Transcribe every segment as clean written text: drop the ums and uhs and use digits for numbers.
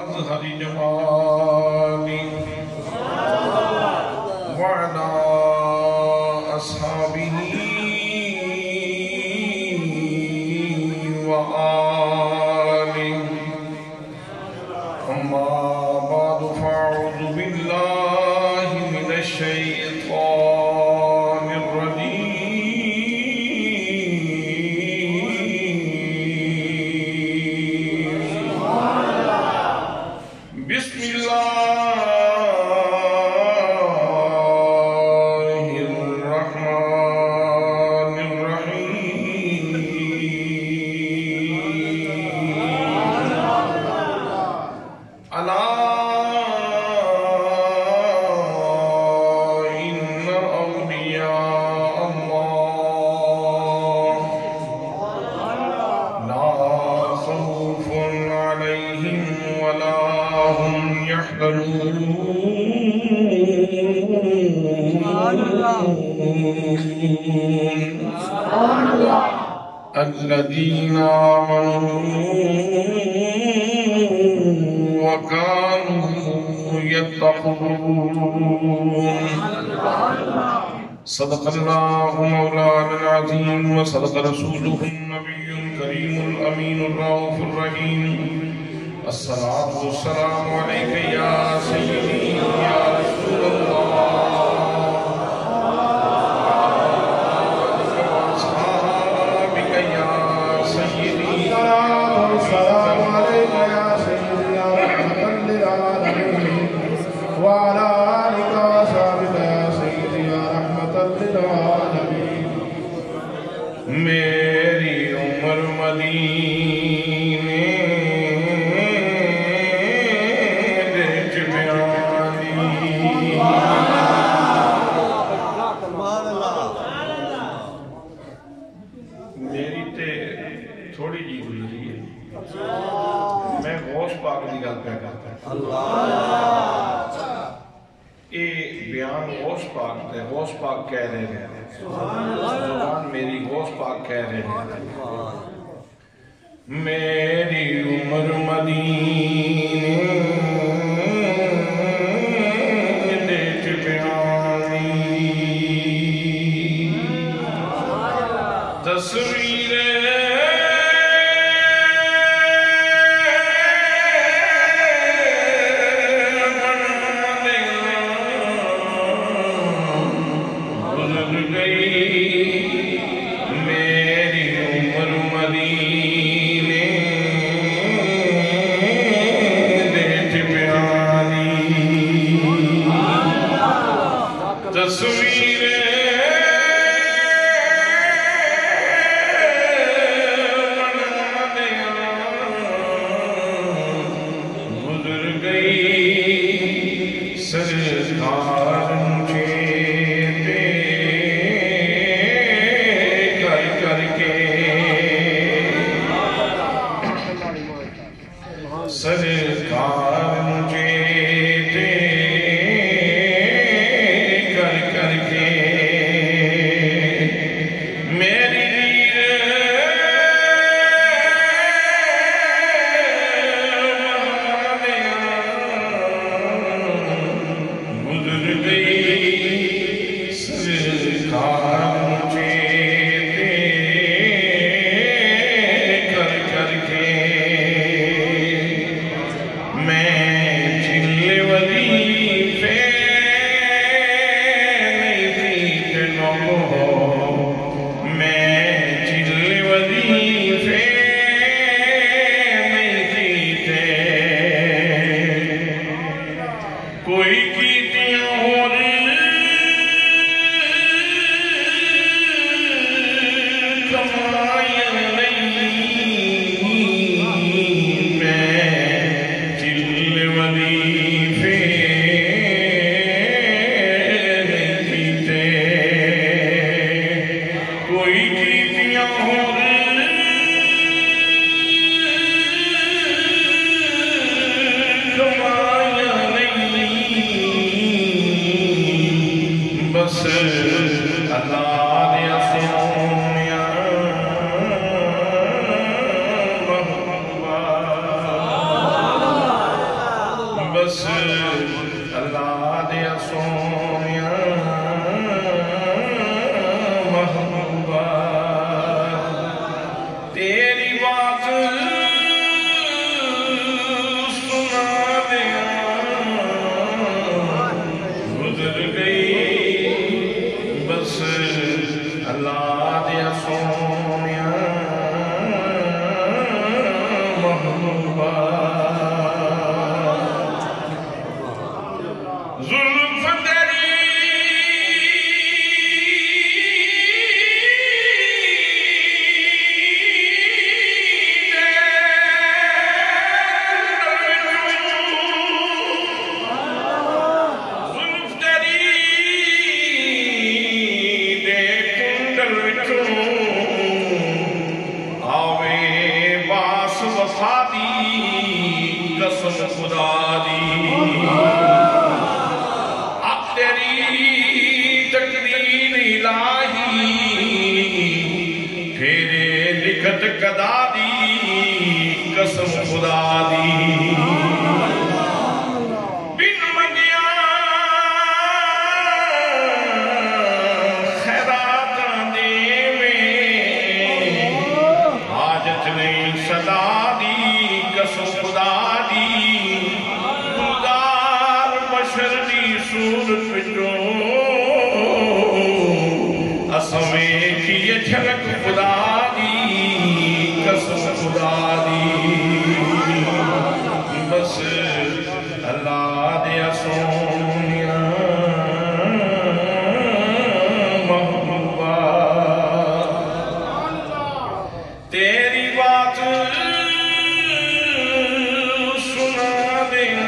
أظهر جمالي وعلى أصحابه وآله أما بعد فأعوذ بالله من الشيطان الرجيم بسم الله الرحمن الرحيم ألا إن أولياء الله لا خوف عليهم ولا هم يحزنون الذين آمنوا وكانوا يتقون صدق الله مولانا العظيم وصدق رسوله النبي الكريم الأمين الرؤوف الرحيم الصلاة والسلام عليك يا سيدي يا رسول الله وأصحابك يا سيدي السلام عليك يا سيدي يا رحمة للعالمين وعلى آلك وصحبك يا سيدي يا رحمة للعالمين میری عمر مدینے دیکھ بیانی میری تے تھوڑی جی گزری ہے میں غوث پاک دی گل پہ کرتا ہوں اے بیان غوث پاک تے غوث پاک کہہ رہے ہیں زبان میری غوث پاک کہہ رہے ہیں میری عمر مدینے دیکھ بیانی تصویریں بس اللہ دیا سونیا محبوبہ تیری بات سنا دیا گزر گئی بس اللہ دیا سونیا محبوبہ قسم خدا دی اب تیری تقدیر الہی پھیرے لکھت قدا دی قسم خدا دی بن منگیا خیرات دے میں حاجت نہیں صدا دی قسم خدا صورت جو اسمیں کی یہ جھلک خدا دی قسم خدا دی بس اللہ دیا سونیا محبوبہ تیری بات سنا دیا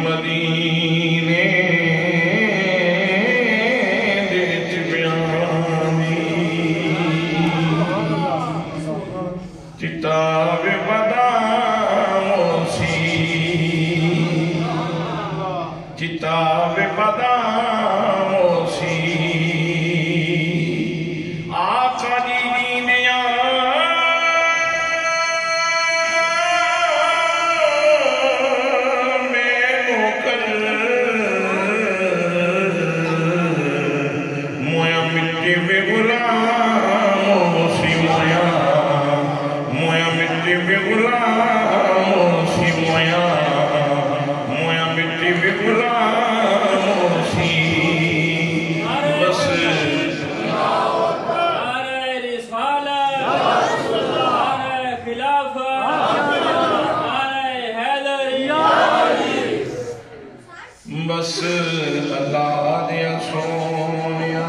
مدینے دیت بیانی کتاب بداموں سی کتاب بداموں سی آقا جی دینیا بس اللہ دیا سونیا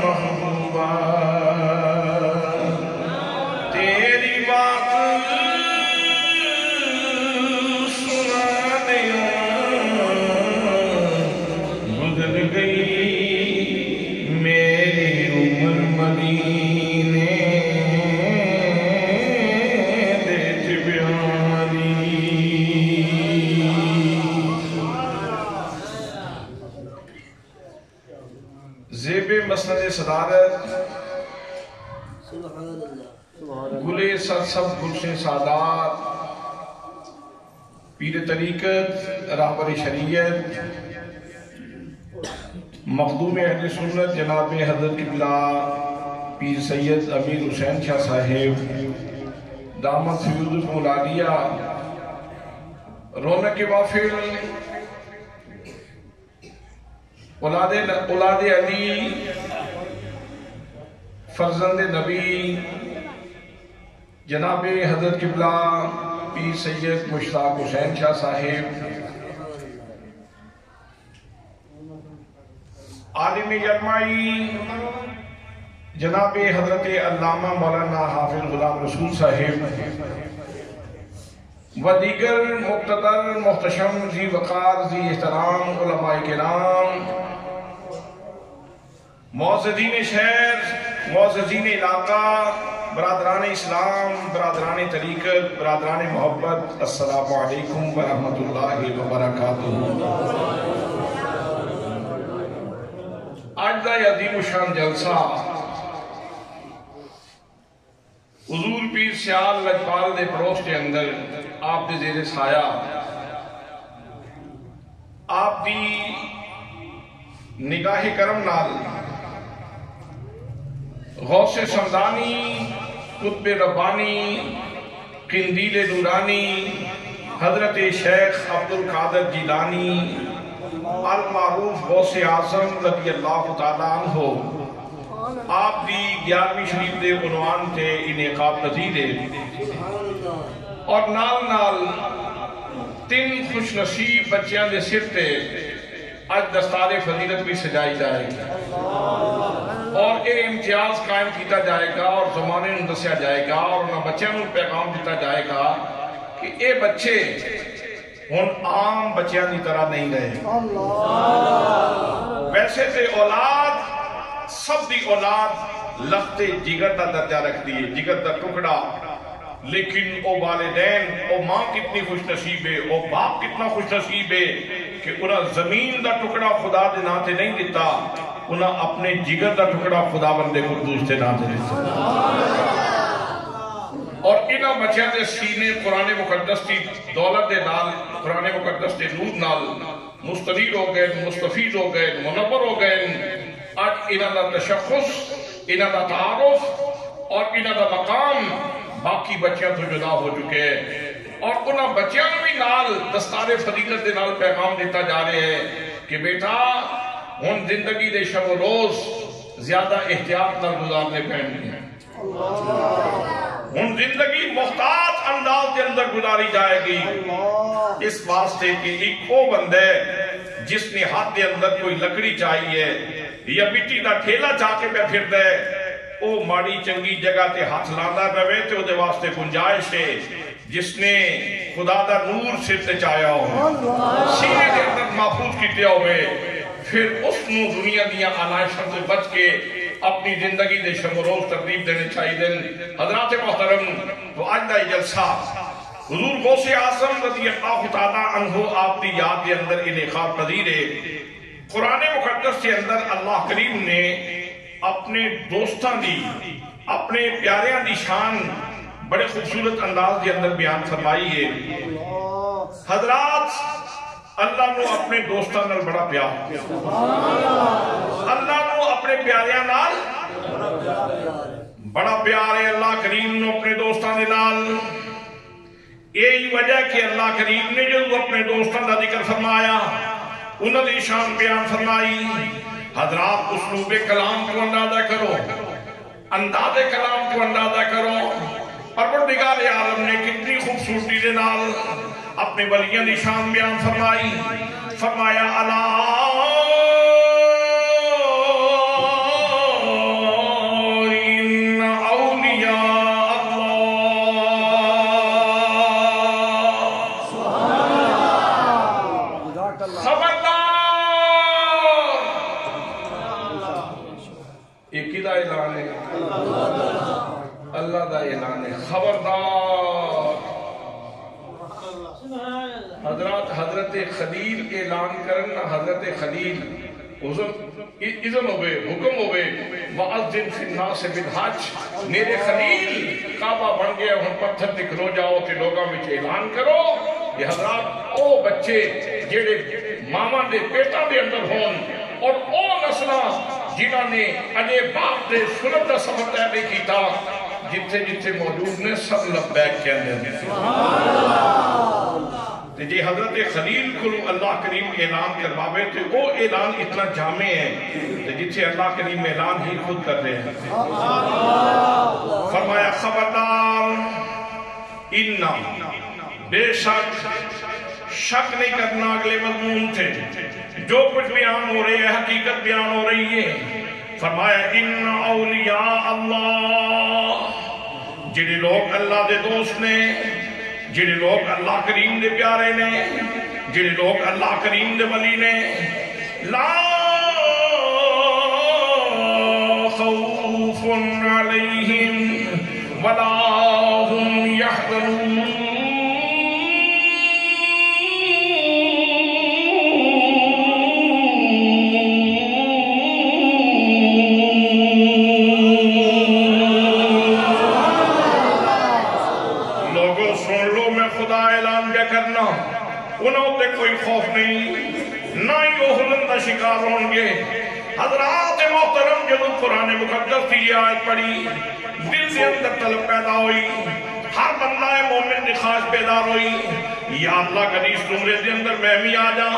محبوبہ تیری بات سنا دیا گزر گئی میری عمر مدینے دیت بیانی زیب مسند صدارت گلے سرسب گلشن سادات پیر طریقت رہبر شریعت مخدوم اہل سنت جناب حضرت قبلہ پیر سید امیر حسین شاہ صاحب دامت فیوض المولادیہ رونق وافل اولاد علی فرزند نبی جناب حضرت قبلہ پیر سید مشتاق حسین شاہ صاحب عالم جرمائی جناب حضرت علامہ مولانا حافظ غلام رسول صاحب و دیگر مقتدر محتشم ذی وقار ذی احترام علماء کرام معززین شہر معززین علاقہ برادران اسلام برادران طریقت برادران محبت السلام علیکم ورحمۃ اللہ وبرکاتہ. آج دا دا عظیم شان جلسہ حضور پیر سیال لجپال دے پڑوس کے اندر آپ دے زیر سایہ آپ دی نگاہ کرم نال غوث سمدانی قطب ربانی قندیل نورانی حضرت شیخ عبدالقادر جیلانی المعروف غوث اعظم رضی اللہ تعالیٰ عنہ آپ دی 11ویں شریف دے عنوان تے انعقاد پذیر ہے اور نال نال 3 خوش نصیب بچیاں دے سر تے اج دستار فضیلت بھی سجائی جائے گی اور اے امتیاز قائم کیتا جائے گا اور زمانے نوں دسیا جائے گا اور انہاں بچیاں نوں پیغام دیتا جائے گا کہ اے بچے ہن عام بچیاں دی طرح نہیں رہے ویسے تے اولاد سب دی اولاد لخت جگر دا درجہ رکھ دیئے جگر دا ٹکڑا لیکن او والدین او ماں کتنی خوش نصیب ہے او باپ کتنا خوش نصیب ہے کہ انہاں زمین دا ٹکڑا خدا دے نام تے نہیں دیتا انہاں اپنے جگر دا ٹکڑا خدا بندے قدوس دے نام تے دیتا اور انہاں بچیاں دے سینے قرآن مقدس کی دولت دے نال قرآن مقدس دے نور نال مستنیر ہو گئے مستفید ہو گئے منور ہو گئے آج انہاں دا تشخص انہاں دا تعارف اور انہاں دا مقام باقی بچیاں تو جدا ہو چکے ہیں اور انہاں بچیاں بھی نال دستار فضیلت دے نال پیغام دیتا جا رہے ہیں کہ بیٹا ہن زندگی دے شب و روز زیادہ احتیاط نال گزارنے پہننے ہیں ہن زندگی محتاط انداز کے اندر گزاری جائے گی اس واسطے کہ ایک وہ بندے جس نے ہاتھ دے اندر کوئی لکڑی چاہیے یا مٹی دا ٹھیلا چاہ کے پہ پھر دے او ماڑی چنگی جگہ تے ہاتھ لاندہ پہ تے او دے واسطے گنجائش ہے جس نے خدا دا نور سر تے چاہیا ہو سینے دے اندر محفوظ کیتے ہوئے پھر اس نو دنیا دیا آلائشوں سے بچ کے اپنی زندگی دے شب و روز ترتیب دینے چاہیے دن حضرات محترم تو آج دا جلسہ حضور غوث اعظم رضی اللہ تعالیٰ عنہ آپ دی یاد کے اندر انعقاد پذیر ہے قرآن مقدس کے اندر اللہ کریم نے اپنے دوستاں دی اپنے پیاریاں دی شان بڑے خوبصورت انداز کے اندر بیان فرمائی ہے حضرات اللہ نو اپنے دوستاں نال بڑا پیار اللہ نو اپنے پیاریاں نال بڑا پیار ہے اللہ کریم نو اپنے دوستاں دے نال یہی وجہ کہ اللہ کریم نے جو اپنے دوستاں دا ذکر فرمایا انہوں نے شان بیان فرمائی حضرات اسلوب کلام کو اندازہ کرو انداز کلام کو اندازہ کرو پروردگار عالم نے کتنی خوبصورتی دے نال اپنے ولیاں دی شان بیان فرمائی فرمایا اللہ دا اعلان ہے خبردار حضرت خلیل اعلان کرنا حضرت خلیل اذن ہوئے حکم ہوئے وَأَذِّنْ فِي النَّاسِ بِالْحَجِّ میرے خلیل کعبہ بن گیا ہن پتھر تے کھلو جاؤ تے لوگاں وچ اعلان کرو یہ حضرات او بچے جڑے ماما دے پیٹاں دے اندر ہون اور او نسلاں جنہاں نے اجے باپ دے سنت دا سفر طے نہیں کیتا جتھے جتھے موجود نے سب لبیک کہندے ہیں جی حضرت خلیل کو اللہ کریم اعلان کرواوے تو وہ اعلان اتنا جامع ہے جتھے اللہ کریم اعلان ہی خود کر رہے ہیں فرمایا خبردار انہا بے شک شک نہیں کرنا اگلے مضمون تھے جو کچھ بیان ہو رہے ہیں حقیقت بیان ہو رہی ہے فرمایا ان اولیاء اللہ جنہیں لوگ اللہ دے دوست نے جنہیں لوگ اللہ کریم دے پیارے نے جنہیں لوگ اللہ کریم دے ولی نے لا خوف علیہم ولا هم يحزنون نہیں، نہ ہی وہ حزن کا شکار ہوں گے۔ حضرات محترم جب قرآن مقدس کی یہ آیت پڑھی، دل سے اندر طلب پیدا ہوئی، ہر بندہ مومن کی خواہش بیدار ہوئی، یا اللہ کدی اس عمرے کے اندر میں بھی آ جا۔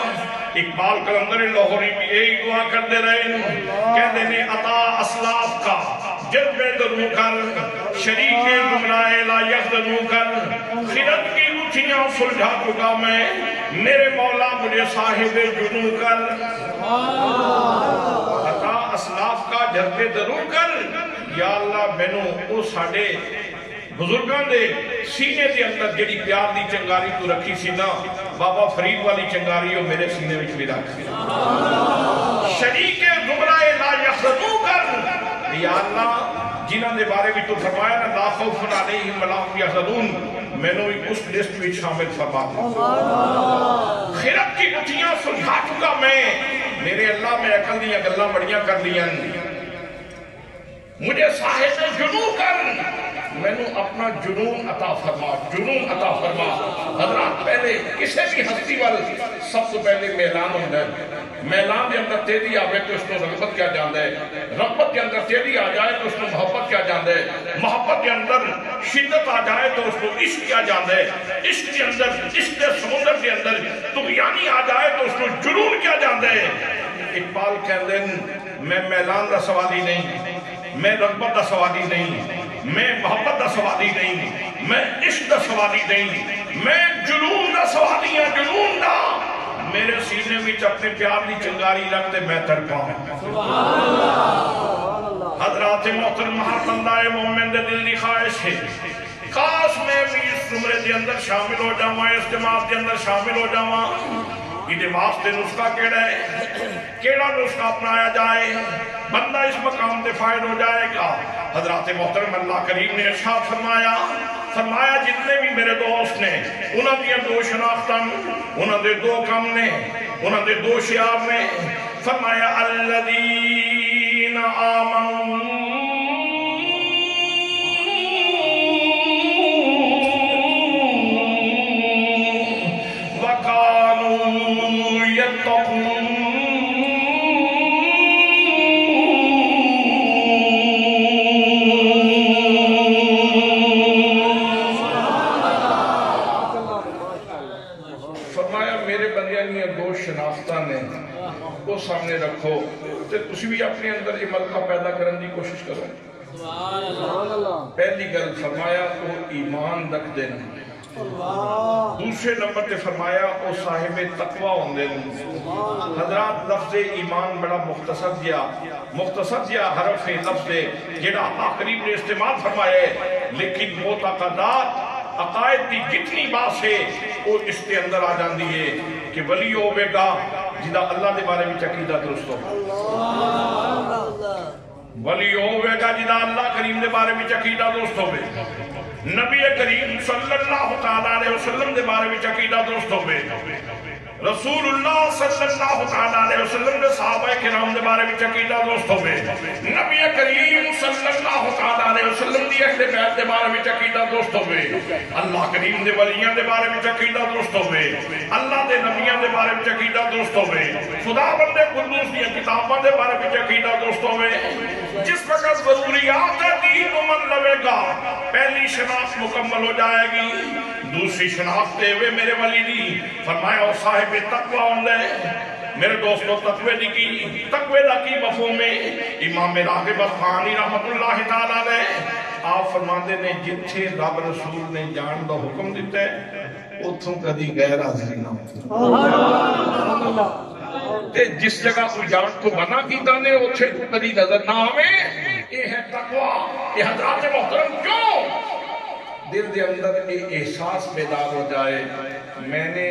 اقبال کلندر لاہوری بھی یہی دعا کرتے رہے، کہتے ہیں عطا اسلاف کا جذبے درو کر، شریک گمراہ لا یحزنو کر، خرد کی گٹھیاں سلجھا چکا میں، میرے مولا مجھے صاحب جنو کر۔ عطا اسلاف کا جذبے درو کر، یا اللہ مینوں او ساڈے بزرگاں دے سینے دے اندر جڑی پیار دی چنگاری تو رکھی سی نا، بابا فرید والی چنگاری وہ میرے سینے وچ بھی رکھ سی۔ شریک گمراہ لا یحزنو کر، یا اللہ جنہاں دے بارے بھی تو فرمایا نا لا خوف علیہم ولا هم یحزنون، مینوں اس لسٹ میں شامل فرما دے۔ خیرت کی گٹھیاں سلجھا چکا میں، میرے اللہ میں عقل دیاں گلاں بڑیاں کر لیاں، مجھے صاحب جنون کر، مینوں اپنا جنون عطا فرما، جنون عطا فرما۔ حضرات پہلے کسی بھی ہستی والے سب تو پہلے میلان ہوتا ہے، میلان کے اندر تیزی آوے تو اس کو رغبت کیا جانتا ہے، رغبت کے اندر تیزی آ جائے تو اس کو محبت کیا جانتا ہے، محبت کے اندر شدت آ جائے تو اس کو عشق کیا جانتا ہے، عشق کے اندر عشق کے سمندر کے اندر طغیانی آ جائے تو اس کو جنون کیا جانتا ہے۔ اقبال کہتے ہیں میں میلان کا سوالی نہیں، میں رغبت کا سوالی نہیں، میں محبت کا سوالی نہیں، میں عشق کا سوالی نہیں، میں جنون کا سوالی ہوں، جنون کا۔ میرے سینے میں اپنے پیار کی چنگاری لگتے میں تڑپا ہوں۔ حضرات محترم ہر بندہ مومن دے دل کی خواہش ہے کاش میں بھی اس عمرے کے اندر شامل ہو جاواں، اس جماعت کے اندر شامل ہو جاواں۔ یہ واسطے نسخہ کیڑا ہے، کیڑا نسخہ اپنایا جائے بندہ اس مقام دے فائد ہو جائے گا۔ حضرات محترم اللہ کریم نے ارشاد فرمایا جتنے بھی میرے دوست نے انہاں دیاں دو شناختاں، انہاں دے دو کم نے، انہاں دے دو شعار نے، فرمایا الذین آمنوا وکانوا یتقون۔ کو سامنے رکھو تے تسی بھی اپنے اندر یہ ملکہ پیدا کرنے دی کوشش کرو۔ پہلی گل فرمایا وہ ایمان رکھ دینا، دوسرے نمبر تے فرمایا وہ صاحب تقوی ہوندے۔ حضرات لفظ ایمان بڑا مختصر جیا حرف لفظ ہے جڑا اللہ کریم نے استعمال فرمایا ہے، لیکن وہ تعقیدات عقائد کی جتنی بات ہے وہ اس کے اندر آ جاندی ہے کہ ولی ہوے گا جدا اللہ دے بارے میں عقیدہ درست ہو، ولی ہوے گا جدا اللہ کریم دے بارے میں عقیدہ درست ہوے، نبی کریم صلی اللہ تعالیٰ علیہ وسلم دے بارے میں عقیدہ درست ہوے، رسول اللہ صلی اللہ تعالیٰ علیہ وسلم دے صحابہ کرام دے بارے میں عقیدہ درست ہوے، نبی کریم صلی اللہ تعالیٰ علیہ وسلم دی اہل بیت دے بارے میں عقیدہ درست ہوے، اللہ کریم دے ولیاں دے بارے میں عقیدہ درست ہوے، اللہ دے نبیاں دے بارے میں عقیدہ درست ہوے، خدا بند قدوس دی کتاباں دے بارے میں عقیدہ درست ہوے۔ جس وقت ضروریات دین کو من لوے گا پہلی شناخت مکمل ہو جائے گی، دوسری شناخت دے ہوئے میرے ولی دی فرمایا اور صاحب تقوی ہوندے۔ میرے دوستو تقوی دا کی مفہوم ہے؟ امام راغب اصفہانی رحمت اللہ تعالیٰ علیہ آپ فرماندے نے جتھے رب رسول نے جان دا حکم دیتا ہے اتھوں کدی غیر حاضری نہ ہوتا، تے جس جگہ کوئی جان تو منع کیتا نے اتھے تو کدی نظر نہ آوے۔ یہ ہے تقوی۔ یہ حضرات محترم کیوں دل دے اندر ایک احساس بیدار ہو جائے میں نے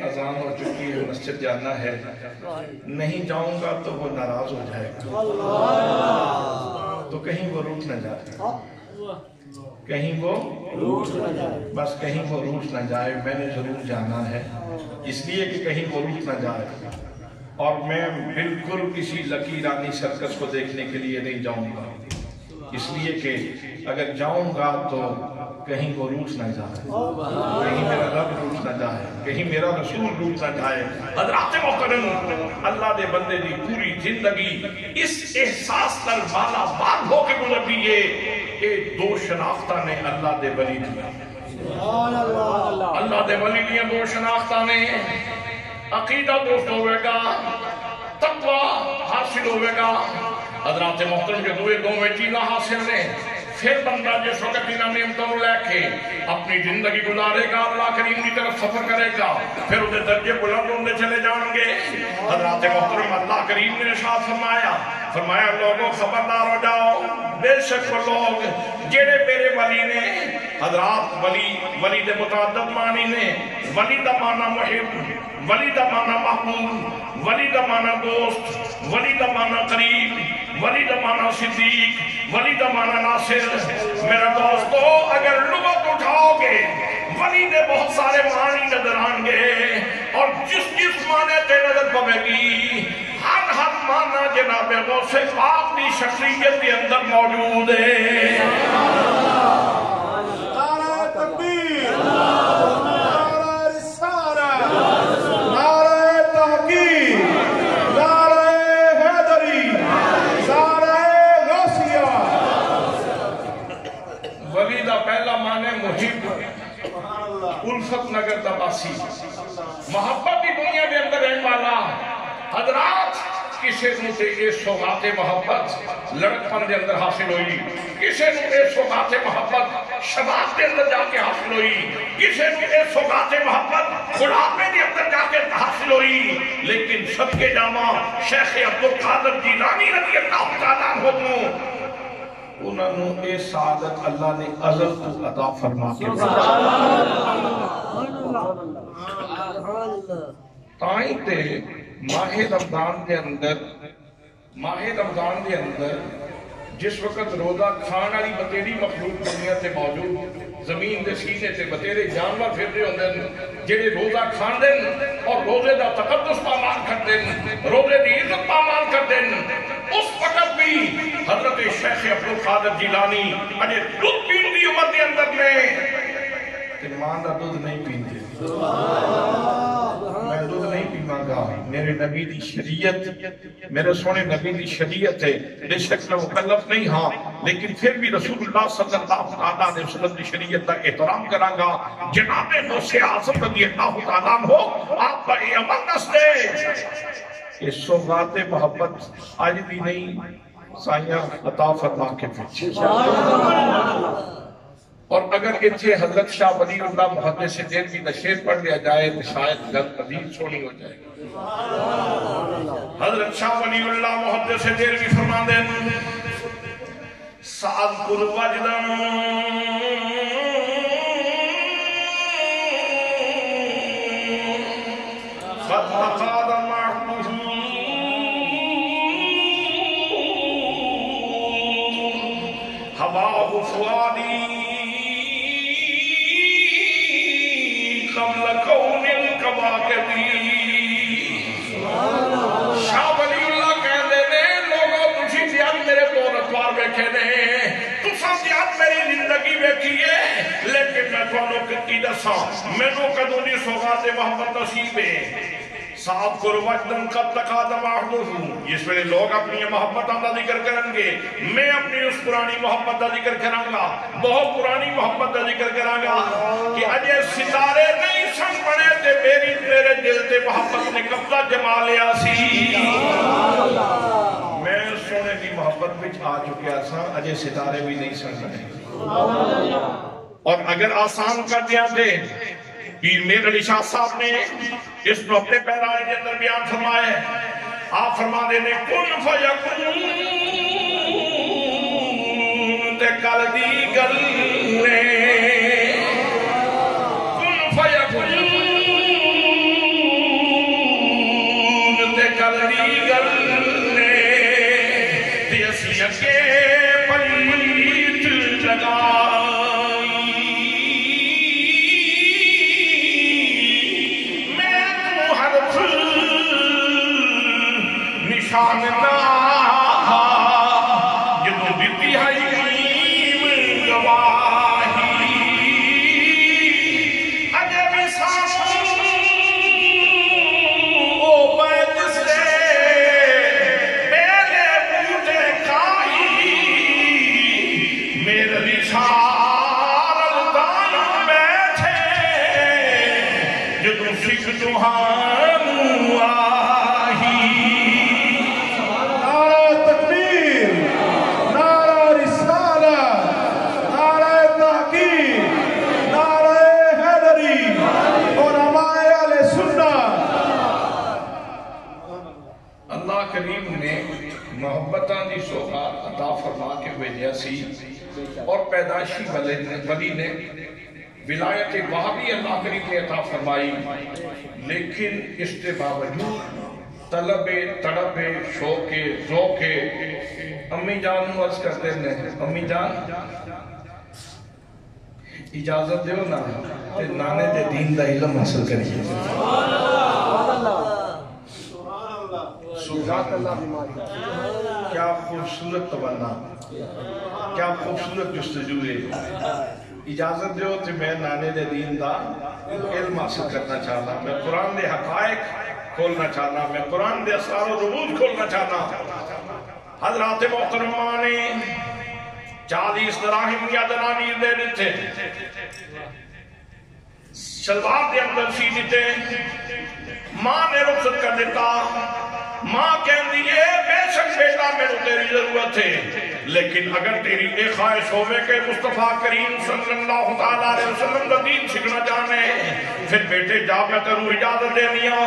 اذان ہو چکی ہے مسجد جانا ہے، نہیں جاؤں گا تو وہ ناراض ہو جائے گا، تو کہیں وہ روٹ نہ جائے، کہیں وہ بس کہیں وہ روٹ نہ جائے، میں نے ضرور جانا ہے اس لیے کہ کہیں وہ روٹ نہ جائے۔ اور میں بالکل کسی لکیرانی سرکس کو دیکھنے کے لیے نہیں جاؤں گا، اس لیے کہ اگر جاؤں گا تو کہیں وہ روٹ نہ جائے، کہیں میرا رب روٹ نہ جائے، کہیں میرا رسول روٹ نہ جائے۔ حضرات محترم، اللہ دے بندے دی پوری زندگی اس احساس نال مالا مال ہو کے گزرتی ہے کہ دو شناختہ نے اللہ دے ولی دیا، اللہ دے ولی دیا دو شناختہ نے عقیدہ دوست ہوئے گا، تقوی حاصل ہوئے گا۔ حضرات محترم کے دو میں چیزیں حاصل نے، پھر بندہ جس وقت انہاں نعمتوں لے کے اپنی زندگی گزارے گا، اللہ کریم کی طرف سفر کرے گا، پھر اسے درجے بلند ہوتے چلے جائیں گے۔ حضرات محترم، اللہ کریم نے ارشاد فرمایا لوگوں خبردار ہو جاؤ، بے شک وہ لوگ جڑے میرے ولی نے۔ حضرات ولی دے متعدد معنی نے، ولی دا معنی محب، ولی دا معنی محبوب، ولی دا معنی دوست، ولی دا معنی قریب، ولی دا معنی صدیق، ولی دا معنی ناصر۔ میرے دوستو، اگر لغت اٹھاؤ گے ولی دے بہت سارے معنی نظر آن گے، اور جس معنی تے نظر پوے گی ہر معنی جناب غوث پاک دی شخصیت کے اندر موجود ہے۔ نعرہ تکبیر، نعرہ رسالہ، نعرہ تحقیق، نعرہ حیدری، نعرہ غوثیہ۔ ولی دا پہلا معنی محب، الفت نگر دا باسی، محبت کی دنیا کے اندر رہنے والا۔ حضرات، کسی نو تے اے سوغات محبت لڑکپن دے اندر حاصل ہوئی، کسی نو اے سوغات محبت شباب دے اندر جا کے حاصل ہوئی، کسی نو اے سوغات محبت خلافے دے اندر جا کے حاصل ہوئی، لیکن سب کے جامع شیخ عبدالقادر جیلانی رضی اللہ تعالیٰ عنہ کو انہوں نے اے سعادت اللہ نے ازل کو عطا فرما کے تائیں تے ماہ رمضان دے اندر جس وقت روزہ کھان والی بتیری مخلوق دنیا تے موجود، زمین دے سینے تے بتیرے جانور پھردے ہوندے جڑے روزہ کھان دن اور روزے دا تقدس پامال کردے، روزے دی عزت پامال کردے، اس وقت بھی حضرت شیخ عبدالقادر جیلانی اجے دودھ پین دی عمر دے اندر میں تے ماں دا دودھ نہیں پیندے۔ میں دودھ نہیں پیواں گا، میرے نبی دی شریعت، میرے سونے نبی دی شریعت ہے، بے شک میں مکلف نہیں ہاں، لیکن پھر بھی رسول اللہ صلی اللہ علیہ وسلم دی شریعت کا احترام کراں گا۔ جناب غوث اعظم رضی اللہ تعالیٰ عنہ آپ کا یہ عمل دس دے کہ سوغات محبت آج بھی نہیں، سائیاں عطا فرما کے پیچھے۔ اور اگر اتھے حضرت شاہ ولی اللہ محدث دہلوی کا شعر پڑھ لیا جائے تو شاید گل مزید سونی ہو جائے گی۔ حضرت شاہ ولی اللہ محدث دہلوی فرماندے سأذکر وجدا قد تقاد معه هواه فؤادی قبل کون الکواکبی۔ شاہ ولی اللہ کہہ دے نے لوگوں تجھی دیاد میرے دور اتوار بیٹھے نے، تسا دیاد میری زندگی بیٹھی ہے، لیکن میں تھوڑوں کی دساں میں نو قدونی سوغات محبت نصیب ہے۔ صاحب کو وجدن قد تقادم عہدہ، جس میں لوگ اپنی محبت کا ذکر کریں گے، میں اپنی اس پرانی محبت کا ذکر کراں گا، بہت پرانی محبت کا ذکر کراں گا کہ اجے ستارے نہیں سن بنے تے میرے دل تے محبت نے قبضہ جما لیا سی۔ میں سونے کی محبت وچ آ چکیا سا، اجے ستارے بھی نہیں سن بنے۔ اور اگر آسان کر دیا تھے پیر میر علی شاہ صاحب نے اس کو اپنے پیرائے کے اندر بیان فرمائے، آپ فرما دینے کن فیکون تے کل دی گل نے، کن فیکون تے کل دی گل نے، تے اسی اکے پلیت جگہ شاننا جدو دیتی ہے علیم گواہی، عطا فرما کے بھیجا سی اور پیدائشی ولی نے ولایت وہابی اللہ کریم نے عطا فرمائی، لیکن اس کے باوجود طلب تڑپ شوق ذوق امی جان نو عرض کرتے ہیں، امی جان اجازت دیو نا تے نانے دے دین دا علم حاصل کریے۔ سبحان اللہ، کیا خوبصورت تمنا، کیا خوبصورت جستجو ہے۔ اجازت دیو تے میں نانے دے دین دا علم حاصل کرنا چاہنا، میں قرآن دے حقائق کھولنا چاہنا، میں قرآن دے اسرار و رموز کھولنا چاہنا۔ حضرات محترمہ نے 40 دراہم یا دنانیر دے دیتے، شلوار دے اندر سی دیتے، ماں نے رخصت کر دیتا۔ ماں کہن دیئے بے شک بیٹا میرے تیری ضرورت ہے، لیکن اگر تیری ایک خواہش ہوئے کہ مصطفیٰ کریم صلی اللہ علیہ وسلم کا دین سکھنا جانے، پھر بیٹے جا میں تیرو اجازت دے دیا،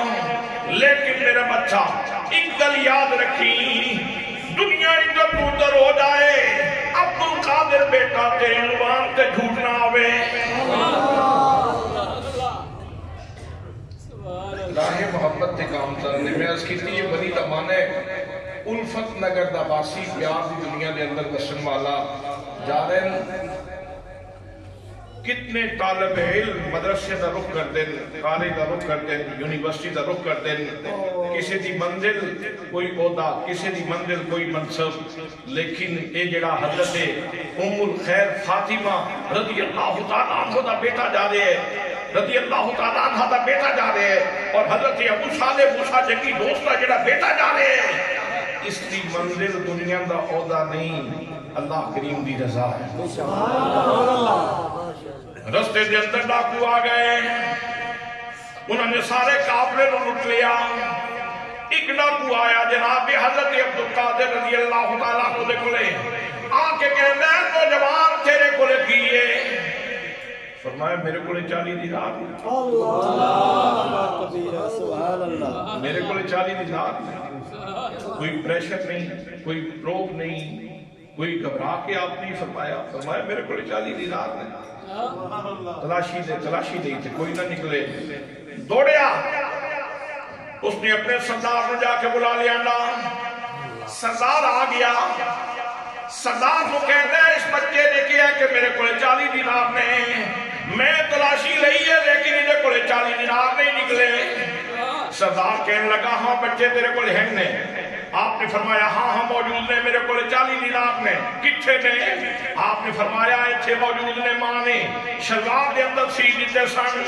لیکن میرا بچہ ایک گل یاد رکھی، دنیا ادھر ادھر ہو جائے، عبدالقادر بیٹا تیری زبان تے جھوٹ نہ آوے۔ راہ محبت تے کام کرنے میں اس کی یہ بنی تمانے الفت نگر دا باسی پیار دی دنیا دے اندر بسن والا جا رہے ہیں۔ کتنے طالب علم مدرسے دا رخ کر دیں، کالج دا رخ کر دیں، یونیورسٹی دا رخ کر دیں، کسی دی منزل کوئی عہدہ، کسی دی منزل کوئی منصب، لیکن اے جڑا حضرت ام الخیر فاطمہ رضی اللہ تعالیٰ عنہ دا بیٹا جا رہے ہیں، رضی اللہ تعالیٰ عنہ دا بیٹا جا رہے ہیں، اور حضرت ابو صالح موسیٰ جنگی دوستہ جڑا بیٹا جا رہے ہیں، اس کی منزل دنیا دا عہدہ نہیں، اللہ کریم دی رضا ہے۔ رستے دے اندر ڈاکو آ گئے، انہوں نے سارے کافرے نو لٹ لیا۔ ایک ڈاکو آیا جناب حضرت عبدالقادر رضی اللہ تعالیٰ عنہ دے کھلے، آ کے کہنا ہے تو جوان تیرے کھلے کیے، فرمایا میرے کھلے 40 دینار، میرے کھلے 40 دینار، کوئی پریشر نہیں، کوئی روک نہیں، کوئی گھبرا کے آپ نہیں فرمایا، فرمایا میرے کھلے 40 دینار نہیں۔ تلاشی نہیں تھے، کوئی نہ نکلے، دوڑیا، اس نے اپنے سردار نے جا کے بلا لیا نا، سردار آ گیا، سردار کو کہتا ہے اس بچے نے کیا کہ میرے کو 40 دینار نے، میں تلاشی لئی ہے لیکن انہیں کو 40 دینار نہیں نکلے۔ سردار کہنے لگا ہاں بچے تیرے کو ہیں نے، آپ نے فرمایا ہاں موجود نے، میرے کو 40 دینار نے، کتھے نے؟ آپ نے فرمایا ایتھے موجود نے، ماں نے شلوار دے اندر سی دیتے سن۔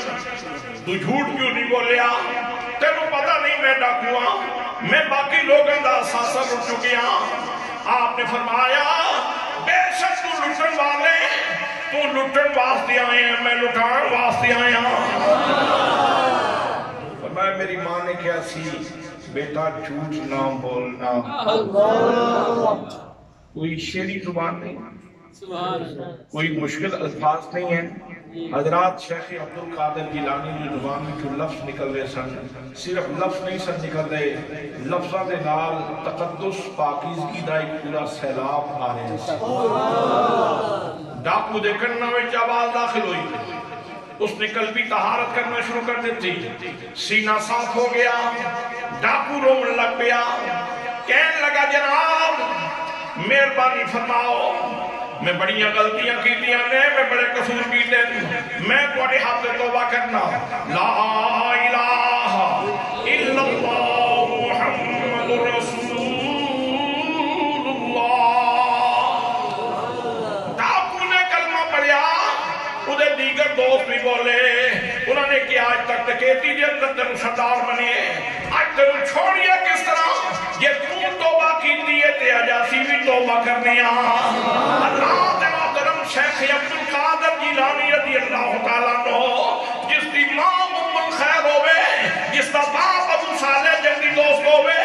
تو جھوٹ کیوں نہیں بولیا؟ تینوں پتہ نہیں میں ڈاکواں، میں باقی لوگوں دا ساسا لٹ چکیا۔ آپ نے فرمایا بے شک تو لٹن والے، تو لٹن واسطے آئے ہیں، میں لٹان واسطے آیا۔ فرمایا میری ماں نے کیا سی؟ بیٹا جھوٹ نہ بولنا، کوئی شیری زبان نہیں، کوئی مشکل الفاظ نہیں ہیں۔ حضرات شیخ عبدالقادر جیلانی جو زبان میں جو لفظ نکل رہے سن، صرف لفظ نہیں سن نکل رہے، لفظاں دے نال تقدس پاکیزگی دا ایک پورا سیلاب آ رہے سن۔ ڈاکو دے کنوں وچ آواز داخل ہوئی، اس نے قلبی طہارت کرنا شروع کر دیتی، سینہ صاف ہو گیا، ڈاکو رون لگ گیا، کہنے لگا جناب مہربانی فرماؤ، میں بڑیاں غلطیاں کیتیاں نے، میں بڑے قصور کیتے، میں تواڈے ہاتھ تے توبہ کرنا، لا الہ الا اللہ محمد رسول اللہ۔ ڈاکو نے کلمہ پڑھیا، ادھے دیگر دوست بھی بولے، انہوں نے کیا آج تک ڈکیتی دے اندر تینوں سردار بنے، آج تینوں چھوڑیا کس طرح؟ یہ تو توبہ کیتی ہے تے اجاسی بھی توبہ کرنے اللہ تے محترم شیخ عبدالقادر جیلانی رضی اللہ تعالیٰ عنہ، جس دی ماں ام الخیر ہوئے، جس دا باپ ابو صالح جنگی دوست ہوئے،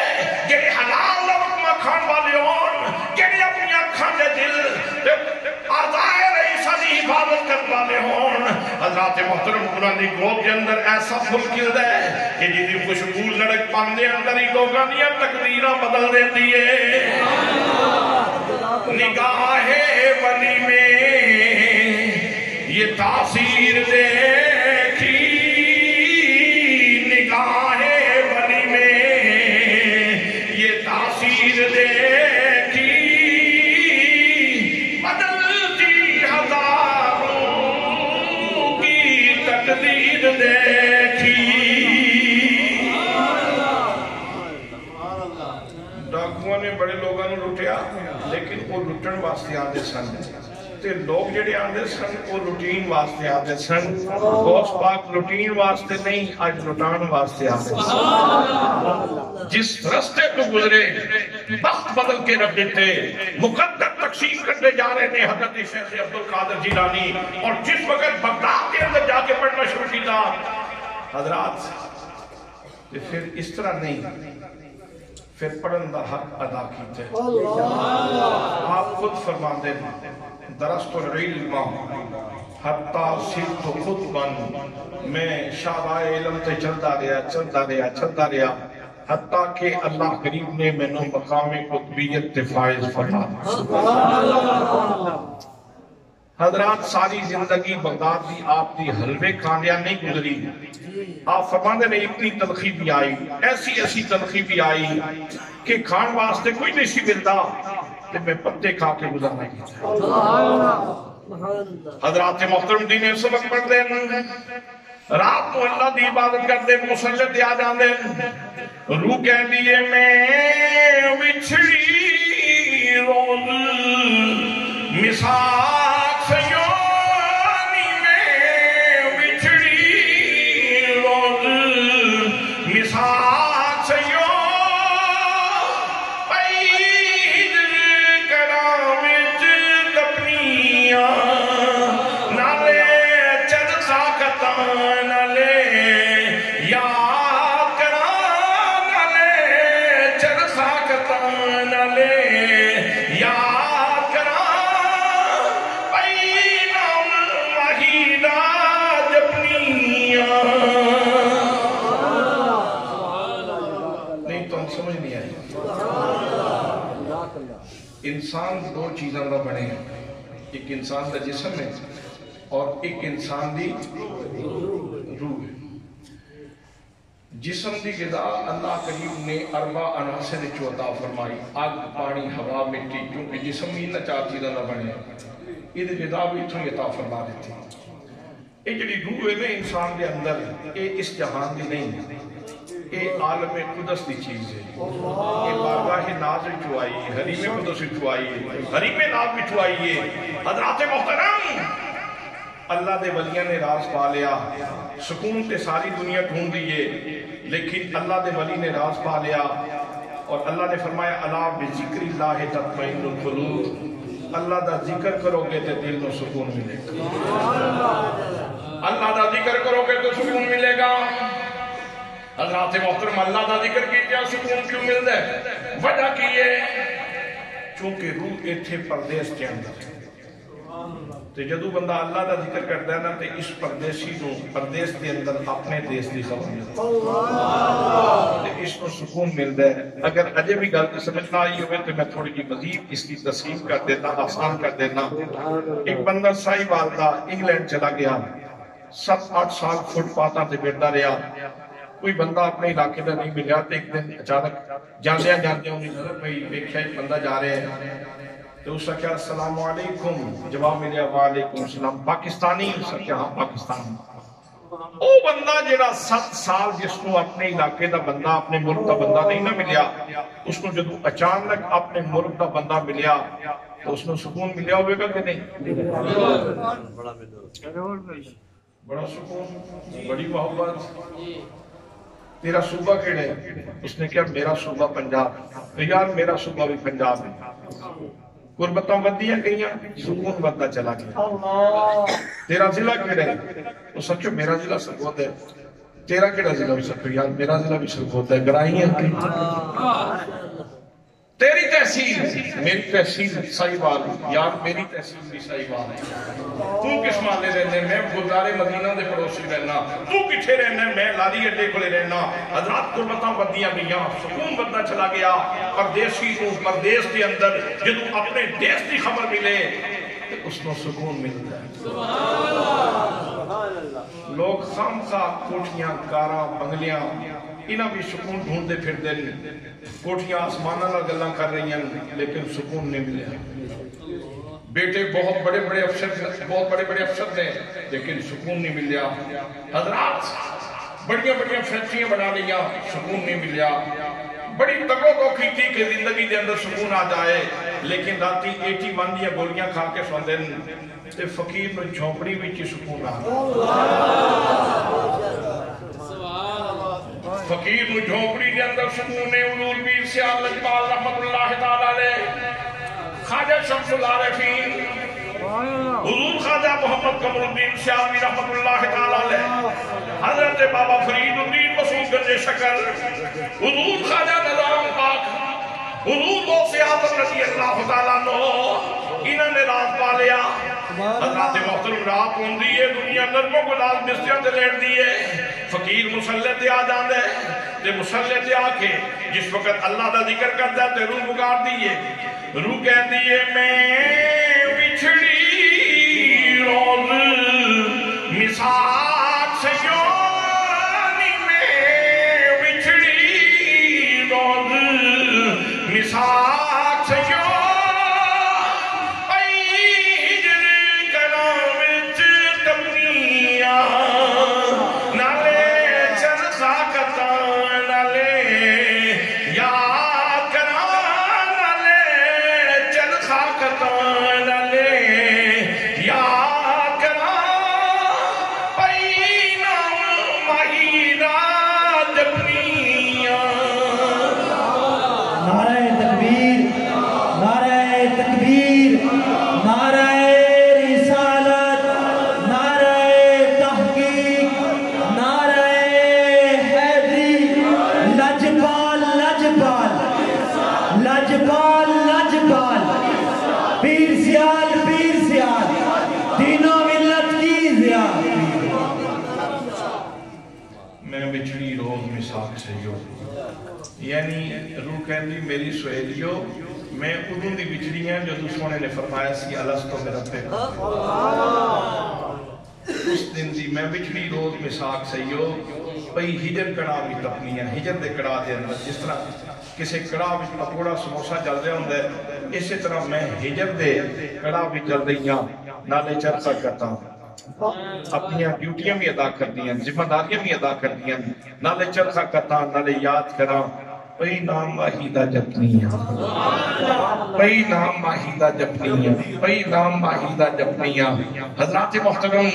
جنہی حلال لوگ مکھان والے ہون، جنہی اپنی اکھان دے دل آزائے رئیسہ دی حفاظت کر والے ہون، حضرات محترم انہوں نے گود کے اندر ایسا پھل کل دے کہ جیدی خوشبو لڑک پاندے اندر ہی لوگاں دیا تقدیرہ بدل دیتی ہے۔ نگاہ ولی میں یہ تاثیر دیکھی، نگاہ ولی میں یہ تاثیر دیکھی، بدلتی ہزاروں کی تقدیر دیکھی۔ ڈاکوؤں نے بڑے لوگوں نے لٹیا، لیکن وہ لٹن واسطے آتے سن، تے لوگ جڑے آتے سن وہ لٹین واسطے آتے سن۔ غوث پاک لٹین واسطے نہیں، آج لٹان واسطے آتے سن۔ جس رستے کو گزرے وقت بدل کے رکھ دیتے، مقدر تقسیم کرنے جا رہے تھے حضرت شیخ عبد القادر جیلانی، اور جس وقت بغداد کے اندر جا کے پڑھنا شروع کیا حضرات، پھر اس طرح نہیں، پھر پڑھن دا حق ادا کیتے۔ آپ خود فرماتے ہیں درست العلم حتی صرت خطبا، میں شاہراہ علم تے چلتا رہا حتیٰ کہ اللہ قریب نے میں نو مقام قطبیت تے فائز فرما۔ حضرات ساری زندگی بغداد دی آپ دی حلوے کھاندیاں نہیں گزری۔ آپ فرماندے نے اتنی تلخی بھی آئی، ایسی تلخی بھی آئی کہ کھان واسطے کوئی نہیں سی ملتا، تو میں پتے کھا کے گزارنا کی۔ حضرات محترم دین سبق پڑھ دیں، رات کو اللہ دی عبادت کر دیں، مسلط آ جان دیں، روح کہہ دیئے میں وچھڑی روز مساق سیونی میں وچھڑی روز مساق سیون پید کرامت کپنیاں نالے چند ساکتان نالے یاد کران نالے چند ساکتان نالے یاد کران پینام وحیدہ جپنیاں۔ نہیں تو ہم سمجھ نہیں آئی۔ انسان دو چیزوں کا بنے ہیں، ایک انسان کا جسم ہے اور ایک انسان دی روح ہے۔ جسم دی غذا اللہ کریم نے اربع عناصر عطا فرمائی، آگ پانی ہوا مٹی، کیونکہ جسم ہی نہ چار چیزوں کا بنے ہیں، یہ غذا بھی اتنی عطا فرما دیتی۔ یہ جڑی روح ہے نا انسان کے اندر، یہ اس جہان دی نہیں، یہ عالم قدس دی چیز ہے، یہ بارگاہ ناز چوائی ہے، حریم قدس چوائی ہے، حریم ناز بھی چوائی ہے۔ حضرات محترم اللہ دے ولیاں نے راز پا لیا، سکون تے ساری دنیا ڈھونڈ دیئے، لیکن اللہ دے ولی نے راز پا لیا، اور اللہ نے فرمایا الا بذکر اللہ تطمئن القلوب، اللہ دا ذکر کرو گے تے دل کو سکون ملے گا، اللہ دا ذکر کرو گے تو سکون ملے گا۔ حضرات محترم اللہ دا ذکر کیجئے سکون کیوں ملتا ہے؟ وجہ کی ہے چونکہ روح ایتھے پردیس کے اندر، تو جدو بندہ اللہ دا ذکر کرتا ہے نا تو اس پردیسی کو پردیس کے اندر اپنے دیس دی خبر ملتا ہے، اس کو سکون ملتا ہے۔ اگر اجے بھی گل سمجھنا آئی ہوئے تو میں تھوڑی جی مزید اس کی تسلیم کر دیتا، آسان کر دینا۔ ایک بندہ سائی والدہ انگلینڈ چلا گیا، 7-8 سال فٹ پاتاں تے بیٹھا رہا، کوئی بندہ اپنے علاقے میں نہیں ملیا، تو ایک دن اچانک جاندیاں انہیں نظر پئی دیکھا ایک بندہ جا رہے ہیں، تو اس کا کیا السلام علیکم، جواب ملیا وعلیکم السلام، پاکستانی؟ اس کا کیا ہاں پاکستانی۔ او بندہ جڑا 7 سال جس کو اپنے علاقے دا بندہ اپنے ملک دا بندہ نہیں نہ ملیا، اس کو جب اچانک اپنے ملک دا بندہ ملیا تو اس کو سکون ملیا ہوئے گا کہ نہیں؟ بڑا سکون، بڑی محبت۔ تیرا صوبہ کیڑے ہے؟ اس نے کہا میرا صوبہ پنجاب، یار میرا صوبہ بھی پنجاب ہے۔ قربتوں بدیاں گئیاں، سکون بدتا چلا گیا۔ تیرا ضلع کیڑے ہے؟ وہ سچو میرا ضلع سرگود ہے۔ تیرا کیڑا ضلع بھی سکو؟ یار میرا ضلع بھی سرگود ہے، گرائی ہے۔ تیری تحصیل میری تحصیل صحیح بات یار میری تحصیل بھی صحیح بات ہے تو کس مالے رہنے میں گلزار مدینہ دے پڑوسی رہنا تو کٹھے رہنے میں لاری اڈے کو لے رہنا حضرات قربتاں بدیاں گئیاں سکون بدنا چلا گیا پردیسی کو پردیس کے اندر جدو اپنے دیس کی خبر ملے اس کو سکون ملتا ہے لوگ خام خواہ کوٹھیاں کاراں بنگلیاں انہاں بھی سکون ڈھونڈتے پھر دل کوٹھیاں آسمانہ نہ گلاں کر رہی ہیں لیکن سکون نہیں ملیا بیٹے بہت بڑے بڑے افسر نے لیکن سکون نہیں ملیا حضرات بڑیاں فیکٹریاں بنا لیا سکون نہیں ملیا بڑی تگو دوکھی تھی کہ زندگی دے اندر سکون آ جائے لیکن راتی 81 دیا گولیاں کھا کے سو دن تے فقیر میں جھونپڑی بھی چی سکون آ فقیر میں جھونپڑی دے اندر سکون علول بیر سیال لجبال رحمت اللہ تعالیٰ علیہ خواجہ شمس العارفین حضور خواجہ محمد قمر الدین سیالوی رحمت اللہ تعالیٰ علیہ حضرت بابا فرید الدین مسعود گنج شکر حضور خواجہ نظام پاک حضور دوست آدم رضی اللہ تعالیٰ عنہ انہوں نے رات پا لیا حضرت محترم رات ہوں دیئے دنیا نرموں کو لال بستیاں تے لیٹ دیئے فقیر مسلح تے آ جان دے تے مسلح تے آ کے جس وقت اللہ دا ذکر کرتا ہے تے روح بگار دیئے روح کہہ دیئے میں بچھڑی روز مساق سے یونی میں بچھڑی روز مساق سے یونی یعنی روح کہندی میری سہیلیو میں انہوں دی بچڑی ہیں جو دوسرونے نے فرمایا سی الستو میرا پیغا اس دن دی میں بچڑی روز مساق سہیو پئی ہجر کڑا بھی تپنی ہے ہجر دے کڑا دے اندر جس طرح کسے کڑا بھی پکوڑا سموسا جل دے ہوں دے اسی طرح میں ہجر دے کڑا بھی جل دیاں نالے چرخہ کرتا ہوں اپنی ڈیوٹیاں بھی ادا کر دیا ذمہ داریاں بھی ادا کر دیا نالے چرخہ کرتا نالے یاد کرا پئی نام واحدہ جپنیاں پئی نام واحدہ جپنیاں پئی نام واحدہ جپنیاں حضرات محترم